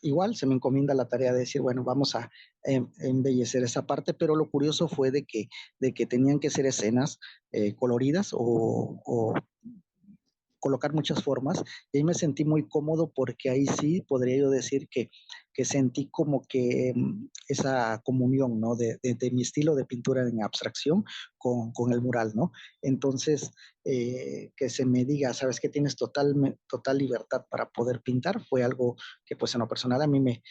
igual se me encomienda la tarea de decir, bueno, vamos a embellecer esa parte, pero lo curioso fue de que tenían que ser escenas coloridas o colocar muchas formas, y ahí me sentí muy cómodo porque ahí sí podría yo decir que sentí como que esa comunión, ¿no? De mi estilo de pintura en abstracción con el mural, ¿no? Entonces, que se me diga, sabes que tienes total libertad para poder pintar, fue algo que pues en lo personal a mí me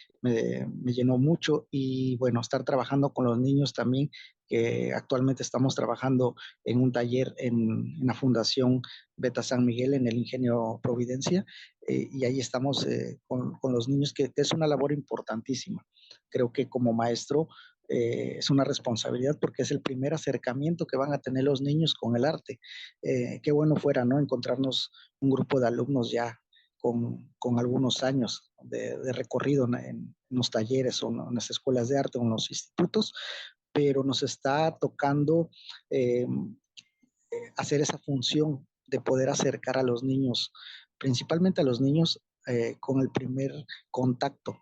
llenó mucho. Y bueno, estar trabajando con los niños también, que actualmente estamos trabajando en un taller en la Fundación Beta San Miguel, en el Ingenio Providencia, y ahí estamos con los niños, que es una labor importantísima. Creo que como maestro es una responsabilidad porque es el primer acercamiento que van a tener los niños con el arte. Qué bueno fuera, ¿no? Encontrarnos un grupo de alumnos ya con algunos años de recorrido en los talleres o en las escuelas de arte o en los institutos, pero nos está tocando eh, hacer esa función de poder acercar a los niños, principalmente a los niños, con el primer contacto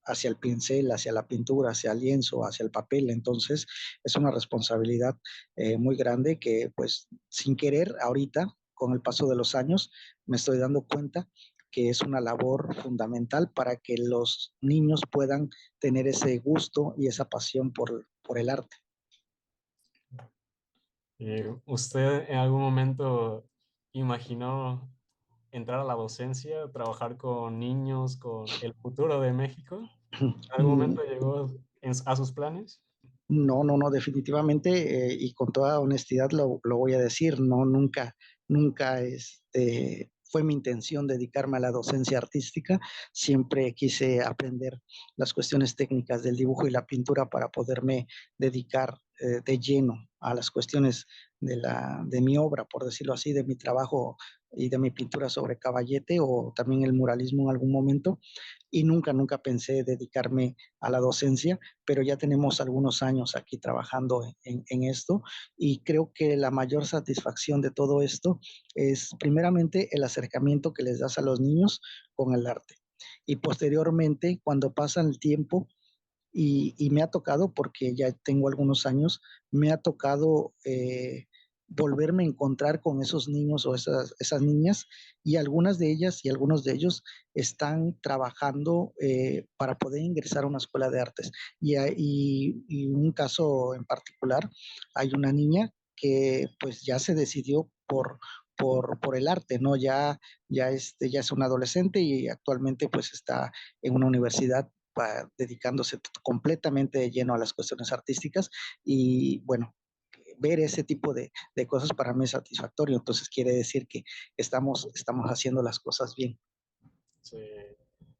hacia el pincel, hacia la pintura, hacia el lienzo, hacia el papel. Entonces, es una responsabilidad muy grande que, pues, sin querer, ahorita, con el paso de los años, me estoy dando cuenta que es una labor fundamental para que los niños puedan tener ese gusto y esa pasión por el arte. ¿Usted en algún momento imaginó entrar a la docencia, trabajar con niños, con el futuro de México? ¿En algún momento llegó a sus planes? No, no, no, definitivamente, y con toda honestidad lo voy a decir, no, nunca fue mi intención dedicarme a la docencia artística. Siempre quise aprender las cuestiones técnicas del dibujo y la pintura para poderme dedicar de lleno a las cuestiones de mi obra, por decirlo así, de mi trabajo y de mi pintura sobre caballete, o también el muralismo en algún momento. Y nunca pensé dedicarme a la docencia, pero ya tenemos algunos años aquí trabajando en esto, y creo que la mayor satisfacción de todo esto es primeramente el acercamiento que les das a los niños con el arte, y posteriormente cuando pasa el tiempo, y me ha tocado, porque ya tengo algunos años, me ha tocado volverme a encontrar con esos niños o esas niñas, y algunas de ellas y algunos de ellos están trabajando para poder ingresar a una escuela de artes. Y un caso en particular, hay una niña que pues ya se decidió por el arte, ¿no? Ya es una adolescente y actualmente pues está en una universidad dedicándose completamente de lleno a las cuestiones artísticas. Y bueno, ver ese tipo de cosas para mí es satisfactorio. Entonces quiere decir que estamos haciendo las cosas bien. Sí.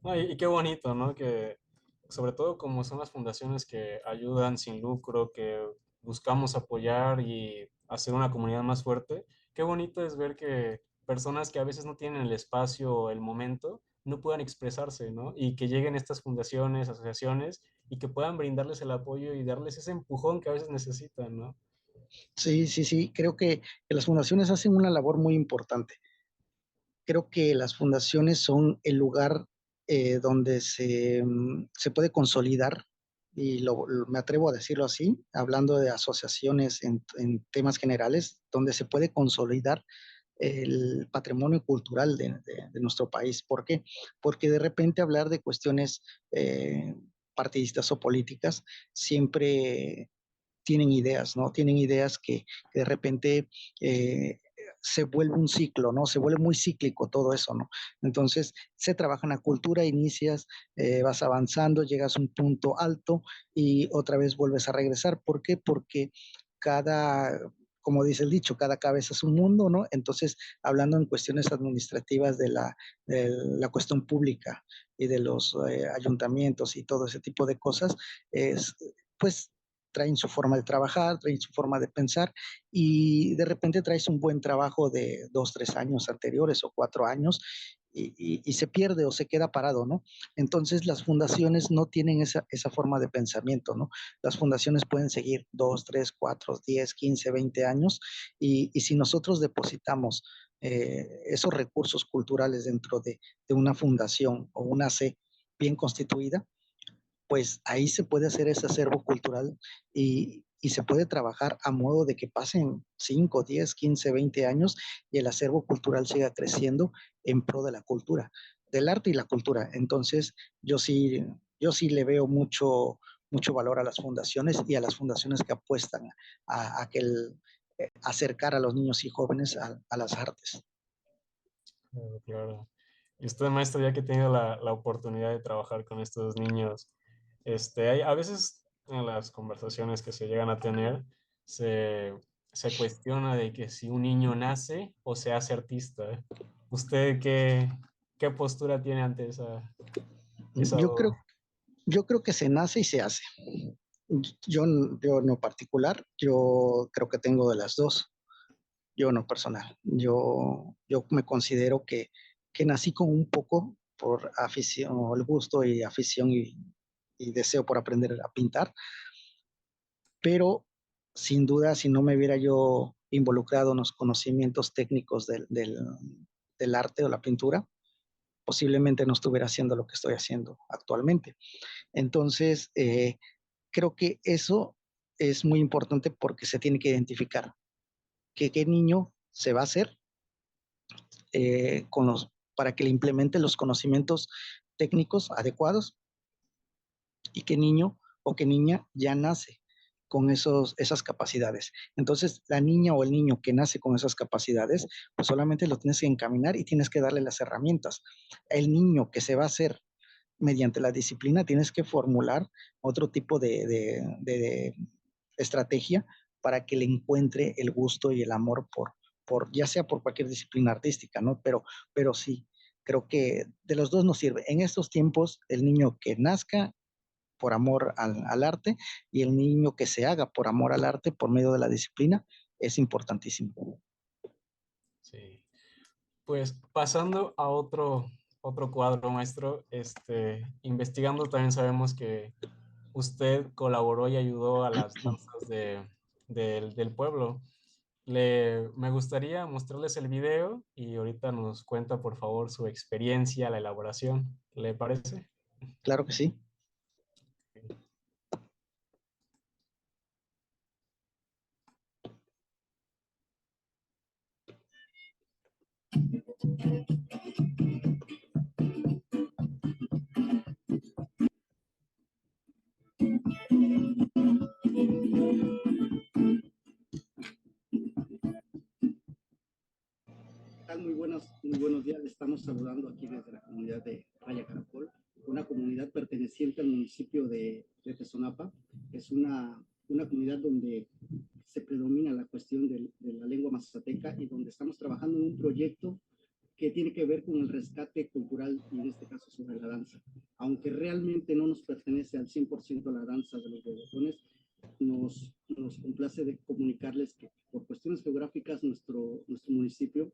No, y qué bonito, ¿no? Que sobre todo como son las fundaciones que ayudan sin lucro, que buscamos apoyar y hacer una comunidad más fuerte, qué bonito es ver que personas que a veces no tienen el espacio o el momento no puedan expresarse, ¿no? Y que lleguen estas fundaciones, asociaciones y que puedan brindarles el apoyo y darles ese empujón que a veces necesitan, ¿no? Sí, sí, sí, creo que las fundaciones hacen una labor muy importante. Creo que las fundaciones son el lugar donde se puede consolidar, y me atrevo a decirlo así, hablando de asociaciones en temas generales, donde se puede consolidar el patrimonio cultural de nuestro país. ¿Por qué? Porque de repente hablar de cuestiones partidistas o políticas siempre tienen ideas, ¿no? Tienen ideas que de repente eh, se vuelve un ciclo, ¿no? Se vuelve muy cíclico todo eso, ¿no? Entonces, se trabaja en la cultura, inicias, vas avanzando, llegas a un punto alto y otra vez vuelves a regresar. ¿Por qué? Porque cada, como dice el dicho, cada cabeza es un mundo, ¿no? Entonces, hablando en cuestiones administrativas de la cuestión pública y de los ayuntamientos y todo ese tipo de cosas, pues traen su forma de trabajar, traen su forma de pensar, y de repente traes un buen trabajo de 2, 3 años anteriores o 4 años, y se pierde o se queda parado, ¿no? Entonces las fundaciones no tienen esa forma de pensamiento, ¿no? Las fundaciones pueden seguir 2, 3, 4, 10, 15, 20 años, y si nosotros depositamos esos recursos culturales dentro de una fundación o una C bien constituida, pues ahí se puede hacer ese acervo cultural, y y se puede trabajar a modo de que pasen 5, 10, 15, 20 años y el acervo cultural siga creciendo en pro de la cultura, del arte y la cultura. Entonces, yo sí, yo sí le veo mucho valor a las fundaciones y a las fundaciones que apuestan a que acercar a los niños y jóvenes a las artes. Claro, claro. Y usted, maestro, ya que he tenido la oportunidad de trabajar con estos niños, hay, a veces en las conversaciones que se llegan a tener, se, se cuestiona de que si un niño nace o se hace artista. ¿Usted qué postura tiene ante esa Yo duda? creo, yo creo que se nace y se hace. Yo, yo no particular, yo creo que tengo de las dos. Yo no personal. Yo me considero que nací con un poco por afición, o el gusto y afición y deseo por aprender a pintar, pero sin duda, si no me hubiera yo involucrado en los conocimientos técnicos del arte o la pintura, posiblemente no estuviera haciendo lo que estoy haciendo actualmente. Entonces, creo que eso es muy importante porque se tiene que identificar que qué niño se va a hacer para que le implemente los conocimientos técnicos adecuados y qué niño o qué niña ya nace con esas capacidades. Entonces, la niña o el niño que nace con esas capacidades, pues solamente lo tienes que encaminar y tienes que darle las herramientas. El niño que se va a hacer mediante la disciplina, tienes que formular otro tipo de estrategia para que le encuentre el gusto y el amor ya sea por cualquier disciplina artística, ¿no? Pero sí, creo que de los dos nos sirve. En estos tiempos, el niño que nazca por amor al arte y el niño que se haga por amor al arte por medio de la disciplina es importantísimo. Sí. Pues pasando a otro cuadro, maestro, investigando también sabemos que usted colaboró y ayudó a las danzas del pueblo. Me gustaría mostrarles el video y ahorita nos cuenta, por favor, su experiencia, la elaboración. ¿Le parece? Claro que sí. Muy buenos días. Le estamos saludando aquí desde la comunidad de Raya Caracol, una comunidad perteneciente al municipio de Tezonapa. Es una comunidad donde se predomina la cuestión de la lengua mazateca y donde estamos trabajando en un proyecto que tiene que ver con el rescate cultural y en este caso sobre la danza. Aunque realmente no nos pertenece al 100% la danza de los bogotones, nos complace de comunicarles que por cuestiones geográficas nuestro municipio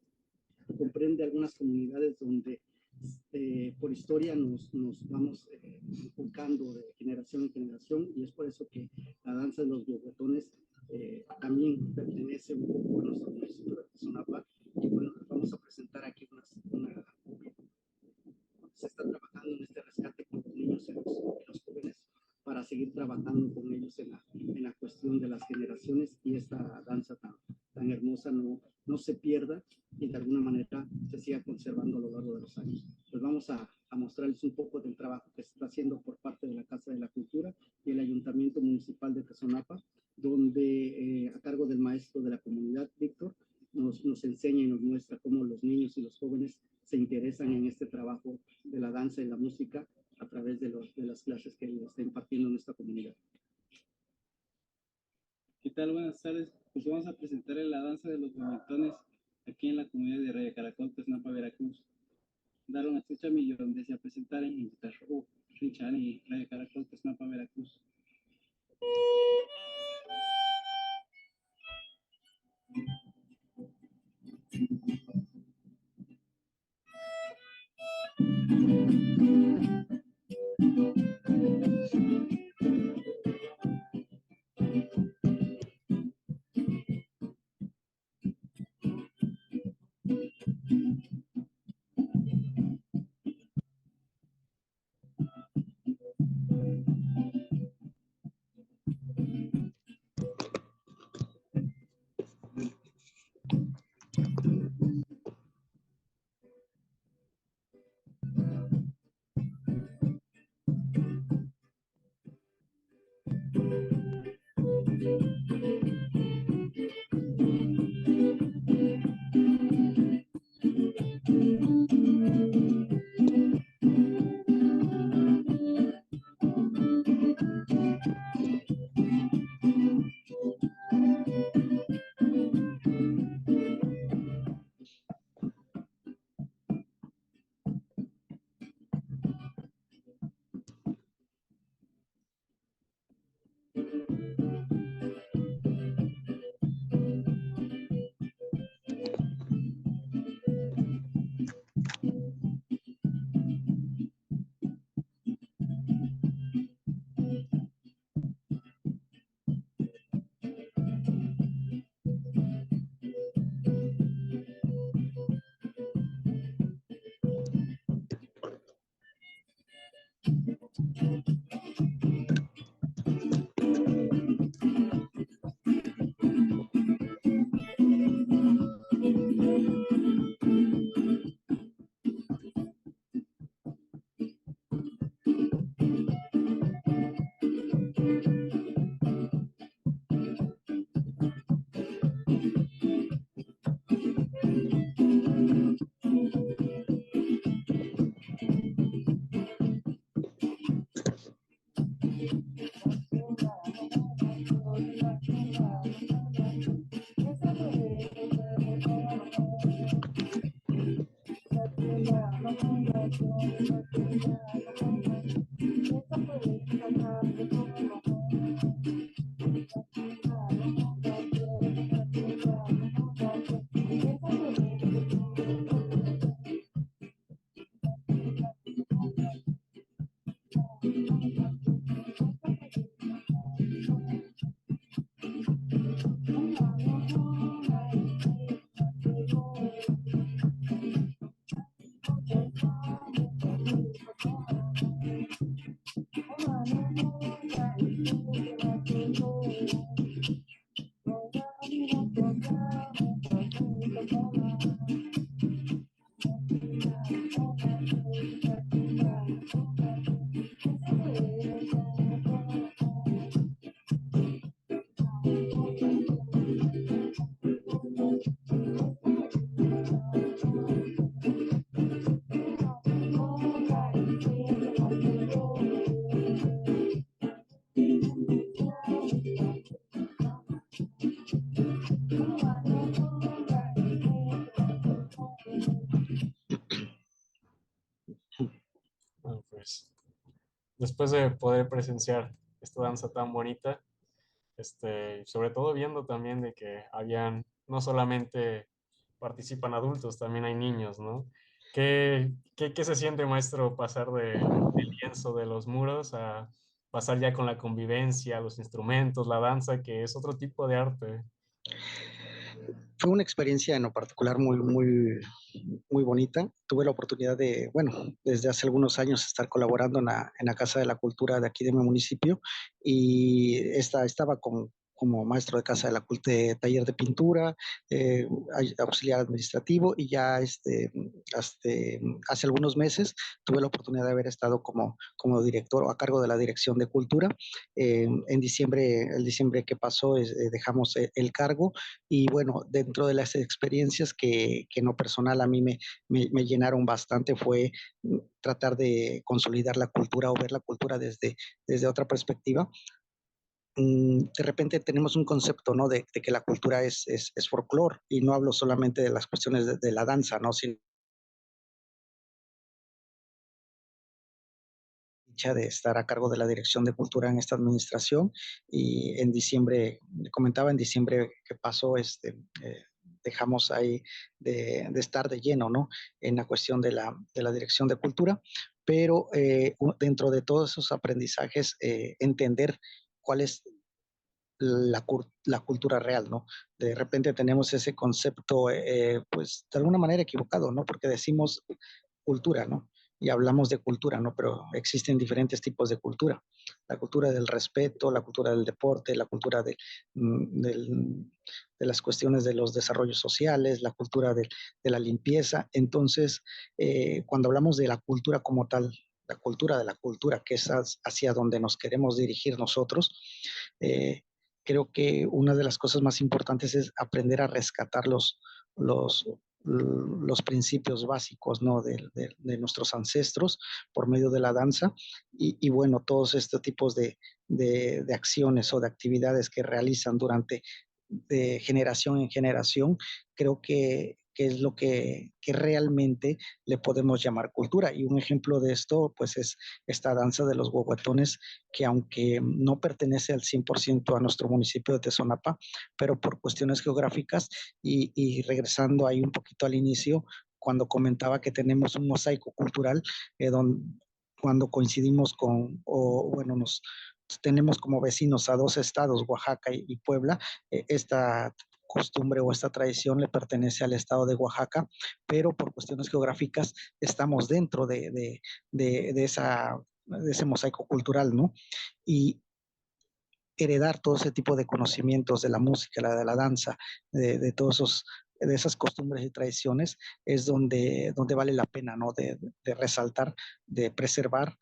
comprende algunas comunidades donde por historia nos vamos inculcando de generación en generación y es por eso que la danza de los bogotones también pertenece un poco a nuestro municipio de Tezonapa y bueno, les vamos a presentar aquí se está trabajando en este rescate con los niños y los jóvenes para seguir trabajando con ellos en la cuestión de las generaciones y esta danza tan hermosa no se pierda y de alguna manera se siga conservando a lo largo de los años. Pues vamos a mostrarles un poco del trabajo que se está haciendo por parte de la Casa de la Cultura y el Ayuntamiento Municipal de Tezonapa, donde a cargo del maestro de la comunidad, Víctor, nos enseña y nos muestra cómo los niños y los jóvenes se interesan en este trabajo de la danza y la música a través de las clases que él está impartiendo en esta comunidad. ¿Qué tal? Buenas tardes. Pues vamos a presentar la danza de los bogotones aquí en la comunidad de Raya Caracol, Tezonapa, Veracruz. Dar una chucha millón de se presentar en Interro, Richard y Raya Caracol, Tezonapa, Veracruz. después de poder presenciar esta danza tan bonita, sobre todo viendo también de que habían, no solamente participan adultos, también hay niños, ¿no? ¿Qué se siente, maestro, pasar del lienzo de los muros a pasar ya con la convivencia, los instrumentos, la danza, que es otro tipo de arte? Fue una experiencia en lo particular muy bonita. Tuve la oportunidad de, bueno, desde hace algunos años estar colaborando en la Casa de la Cultura de aquí de mi municipio y estaba como maestro de Casa de la Cultura, de taller de pintura, eh, auxiliar administrativo y ya hasta, hace algunos meses tuve la oportunidad de haber estado como director o a cargo de la Dirección de Cultura. En diciembre, el diciembre que pasó, dejamos el cargo y bueno, dentro de las experiencias que en lo personal a mí me llenaron bastante fue tratar de consolidar la cultura o ver la cultura desde otra perspectiva. De repente tenemos un concepto, ¿no? De que la cultura es folclore y no hablo solamente de las cuestiones de la danza, ¿no? Sino dicha de estar a cargo de la Dirección de Cultura en esta administración y en diciembre, comentaba en diciembre que pasó, dejamos ahí de estar de lleno, ¿no? En la cuestión de la Dirección de Cultura, pero dentro de todos esos aprendizajes, entender cuál es la cultura real, ¿no? De repente tenemos ese concepto, pues de alguna manera equivocado, ¿no? Porque decimos cultura, ¿no? Y hablamos de cultura, ¿no? Pero existen diferentes tipos de cultura. La cultura del respeto, la cultura del deporte, la cultura de las cuestiones de los desarrollos sociales, la cultura de la limpieza. Entonces, cuando hablamos de la cultura como tal, la cultura de la cultura, que es hacia donde nos queremos dirigir nosotros, eh, creo que una de las cosas más importantes es aprender a rescatar los, los principios básicos, ¿no? De nuestros ancestros por medio de la danza y bueno, todos estos tipos de acciones o de actividades que realizan durante de generación en generación, creo que es lo que realmente le podemos llamar cultura. Y un ejemplo de esto, pues es esta danza de los huehuetones, que aunque no pertenece al 100% a nuestro municipio de Tezonapa, pero por cuestiones geográficas y regresando ahí un poquito al inicio, cuando comentaba que tenemos un mosaico cultural, cuando coincidimos o bueno, tenemos como vecinos a dos estados, Oaxaca y Puebla, esta costumbre o esta tradición le pertenece al estado de Oaxaca, pero por cuestiones geográficas estamos dentro de ese mosaico cultural, ¿no? Y heredar todo ese tipo de conocimientos de la música, de la danza, de todos esos de esas costumbres y tradiciones es donde vale la pena, ¿no? De resaltar, de preservar,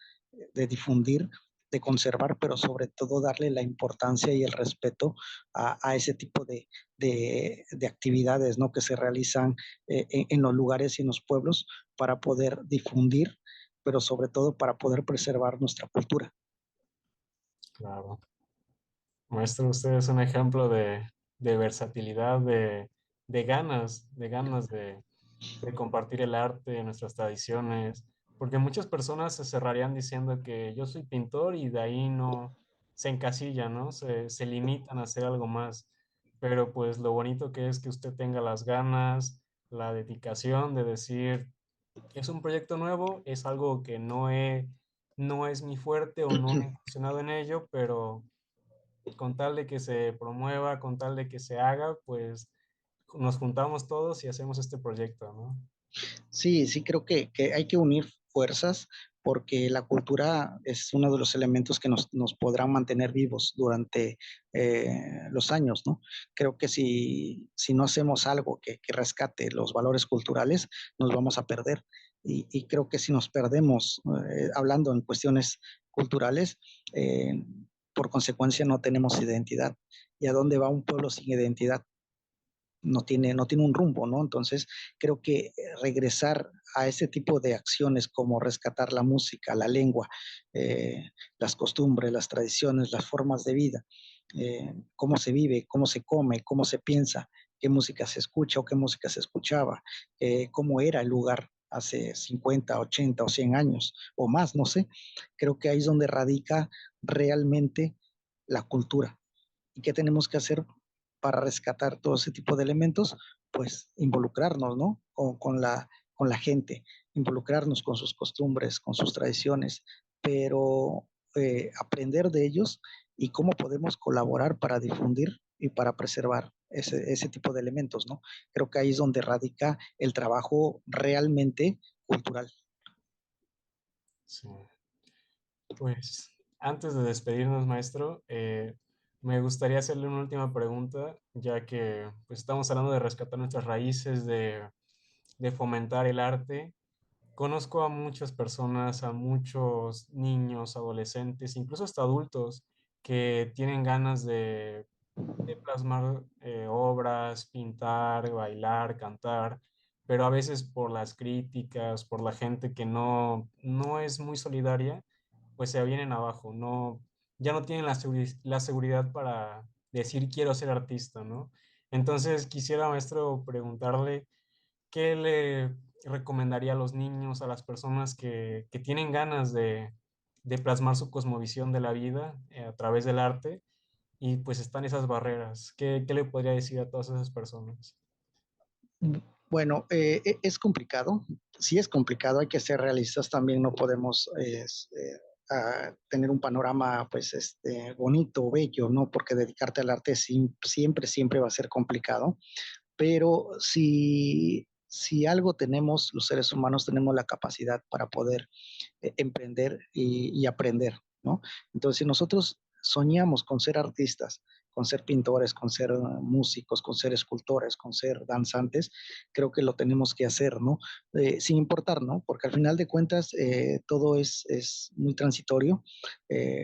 de difundir, de conservar, pero sobre todo darle la importancia y el respeto a ese tipo de actividades, ¿no? Que se realizan en los lugares y en los pueblos para poder difundir, pero sobre todo para poder preservar nuestra cultura. Claro. Maestro, usted es un ejemplo de versatilidad, de ganas de compartir el arte, nuestras tradiciones, porque muchas personas se cerrarían diciendo que yo soy pintor y de ahí no se encasillan, ¿no? Se limitan a hacer algo más. Pero pues lo bonito que es que usted tenga las ganas, la dedicación de decir, es un proyecto nuevo, es algo que no es mi fuerte o no he incursionado en ello, pero con tal de que se promueva, con tal de que se haga, pues nos juntamos todos y hacemos este proyecto, ¿no? Sí, sí, creo que hay que unir fuerzas porque la cultura es uno de los elementos que nos podrán mantener vivos durante los años, ¿no? Creo que si no hacemos algo que rescate los valores culturales, nos vamos a perder. Y creo que si nos perdemos, hablando en cuestiones culturales, por consecuencia no tenemos identidad. ¿Y a dónde va un pueblo sin identidad? No tiene un rumbo, ¿no? Entonces, creo que regresar a ese tipo de acciones como rescatar la música, la lengua, las costumbres, las tradiciones, las formas de vida, cómo se vive, cómo se come, cómo se piensa, qué música se escucha o qué música se escuchaba, cómo era el lugar hace 50, 80 o 100 años o más, no sé. Creo que ahí es donde radica realmente la cultura. ¿Y qué tenemos que hacer para rescatar todo ese tipo de elementos? Pues involucrarnos, ¿no? Con la gente, involucrarnos con sus costumbres, con sus tradiciones, pero aprender de ellos y cómo podemos colaborar para difundir y para preservar ese tipo de elementos, ¿no? Creo que ahí es donde radica el trabajo realmente cultural. Sí. Pues antes de despedirnos, maestro, me gustaría hacerle una última pregunta, ya que pues, estamos hablando de rescatar nuestras raíces, de fomentar el arte. Conozco a muchas personas, a muchos niños, adolescentes, incluso hasta adultos, que tienen ganas de plasmar obras, pintar, bailar, cantar, pero a veces por las críticas, por la gente que no es muy solidaria, pues se vienen abajo, no, ya no tienen la seguridad para decir quiero ser artista, ¿no? Entonces quisiera, maestro, preguntarle qué le recomendaría a los niños, a las personas que tienen ganas de plasmar su cosmovisión de la vida a través del arte y pues están esas barreras. ¿Qué le podría decir a todas esas personas? Bueno, es complicado, sí es complicado, hay que ser realistas también, no podemos tener un panorama pues bonito, bello, ¿no? Porque dedicarte al arte siempre, siempre va a ser complicado, pero si algo tenemos, los seres humanos tenemos la capacidad para poder emprender y aprender, ¿no? Entonces, si nosotros soñamos con ser artistas, con ser pintores, con ser músicos, con ser escultores, con ser danzantes, creo que lo tenemos que hacer, ¿no? Sin importar, ¿no? Porque al final de cuentas todo es muy transitorio.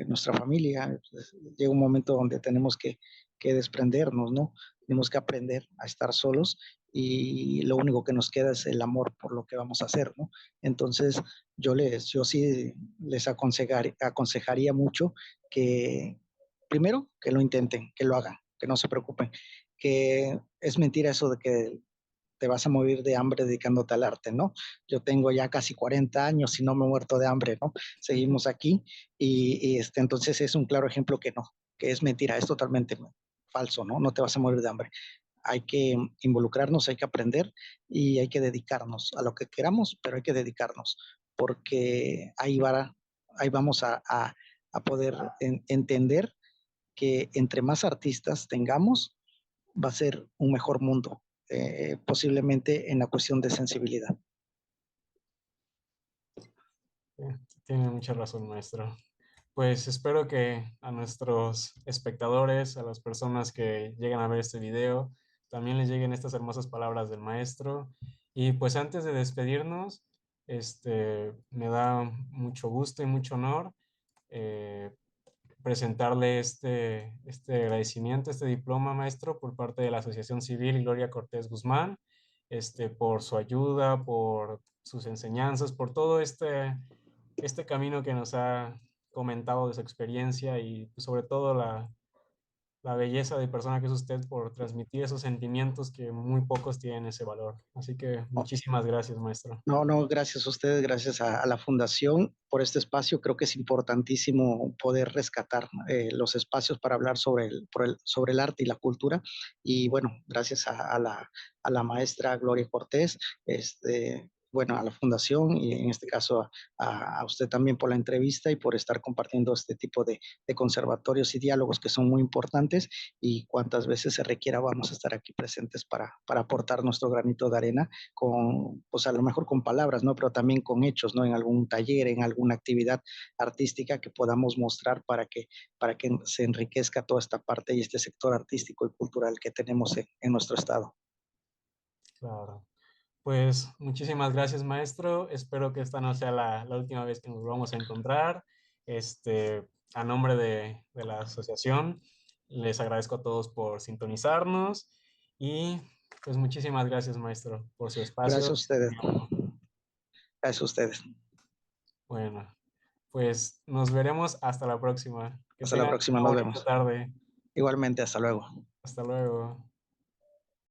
Nuestra familia, pues, llega un momento donde tenemos que desprendernos, ¿no? Tenemos que aprender a estar solos y lo único que nos queda es el amor por lo que vamos a hacer, ¿no? Entonces, yo sí les aconsejaría mucho que, primero, que lo intenten, que lo hagan, que no se preocupen, que es mentira eso de que te vas a morir de hambre dedicándote al arte, ¿no? Yo tengo ya casi 40 años y no me he muerto de hambre, ¿no? Seguimos aquí entonces es un claro ejemplo que no, que es mentira, es totalmente falso, ¿no? No te vas a morir de hambre. Hay que involucrarnos, hay que aprender y hay que dedicarnos a lo que queramos, pero hay que dedicarnos, porque ahí vamos a poder entender que entre más artistas tengamos, va a ser un mejor mundo, posiblemente en la cuestión de sensibilidad. Tiene mucha razón, maestro. Pues espero que a nuestros espectadores, a las personas que lleguen a ver este video, también les lleguen estas hermosas palabras del maestro. Y pues antes de despedirnos, me da mucho gusto y mucho honor eh, presentarle este agradecimiento, este diploma, maestro, por parte de la Asociación Civil Gloria Cortés Guzmán, por su ayuda, por sus enseñanzas, por todo este camino que nos ha comentado de su experiencia y pues, sobre todo la belleza de persona que es usted por transmitir esos sentimientos que muy pocos tienen ese valor. Así que muchísimas gracias, maestro. No, no, gracias a ustedes, gracias a la Fundación por este espacio. Creo que es importantísimo poder rescatar los espacios para hablar sobre el arte y la cultura. Y bueno, gracias a la maestra Gloria Cortés, bueno, a la Fundación y en este caso a usted también por la entrevista y por estar compartiendo este tipo de conservatorios y diálogos que son muy importantes y cuantas veces se requiera vamos a estar aquí presentes para aportar nuestro granito de arena pues a lo mejor con palabras, ¿no? Pero también con hechos, ¿no? En algún taller, en alguna actividad artística que podamos mostrar para que se enriquezca toda esta parte y este sector artístico y cultural que tenemos en nuestro estado. Claro. Pues muchísimas gracias, maestro. Espero que esta no sea la última vez que nos vamos a encontrar. A nombre de la asociación, les agradezco a todos por sintonizarnos y pues muchísimas gracias, maestro, por su Gracias espacio. a ustedes. Gracias a ustedes. Bueno, pues nos veremos hasta la próxima. Que Hasta la tengan próxima, una nos bonita vemos. tarde. Igualmente, hasta luego. Hasta luego.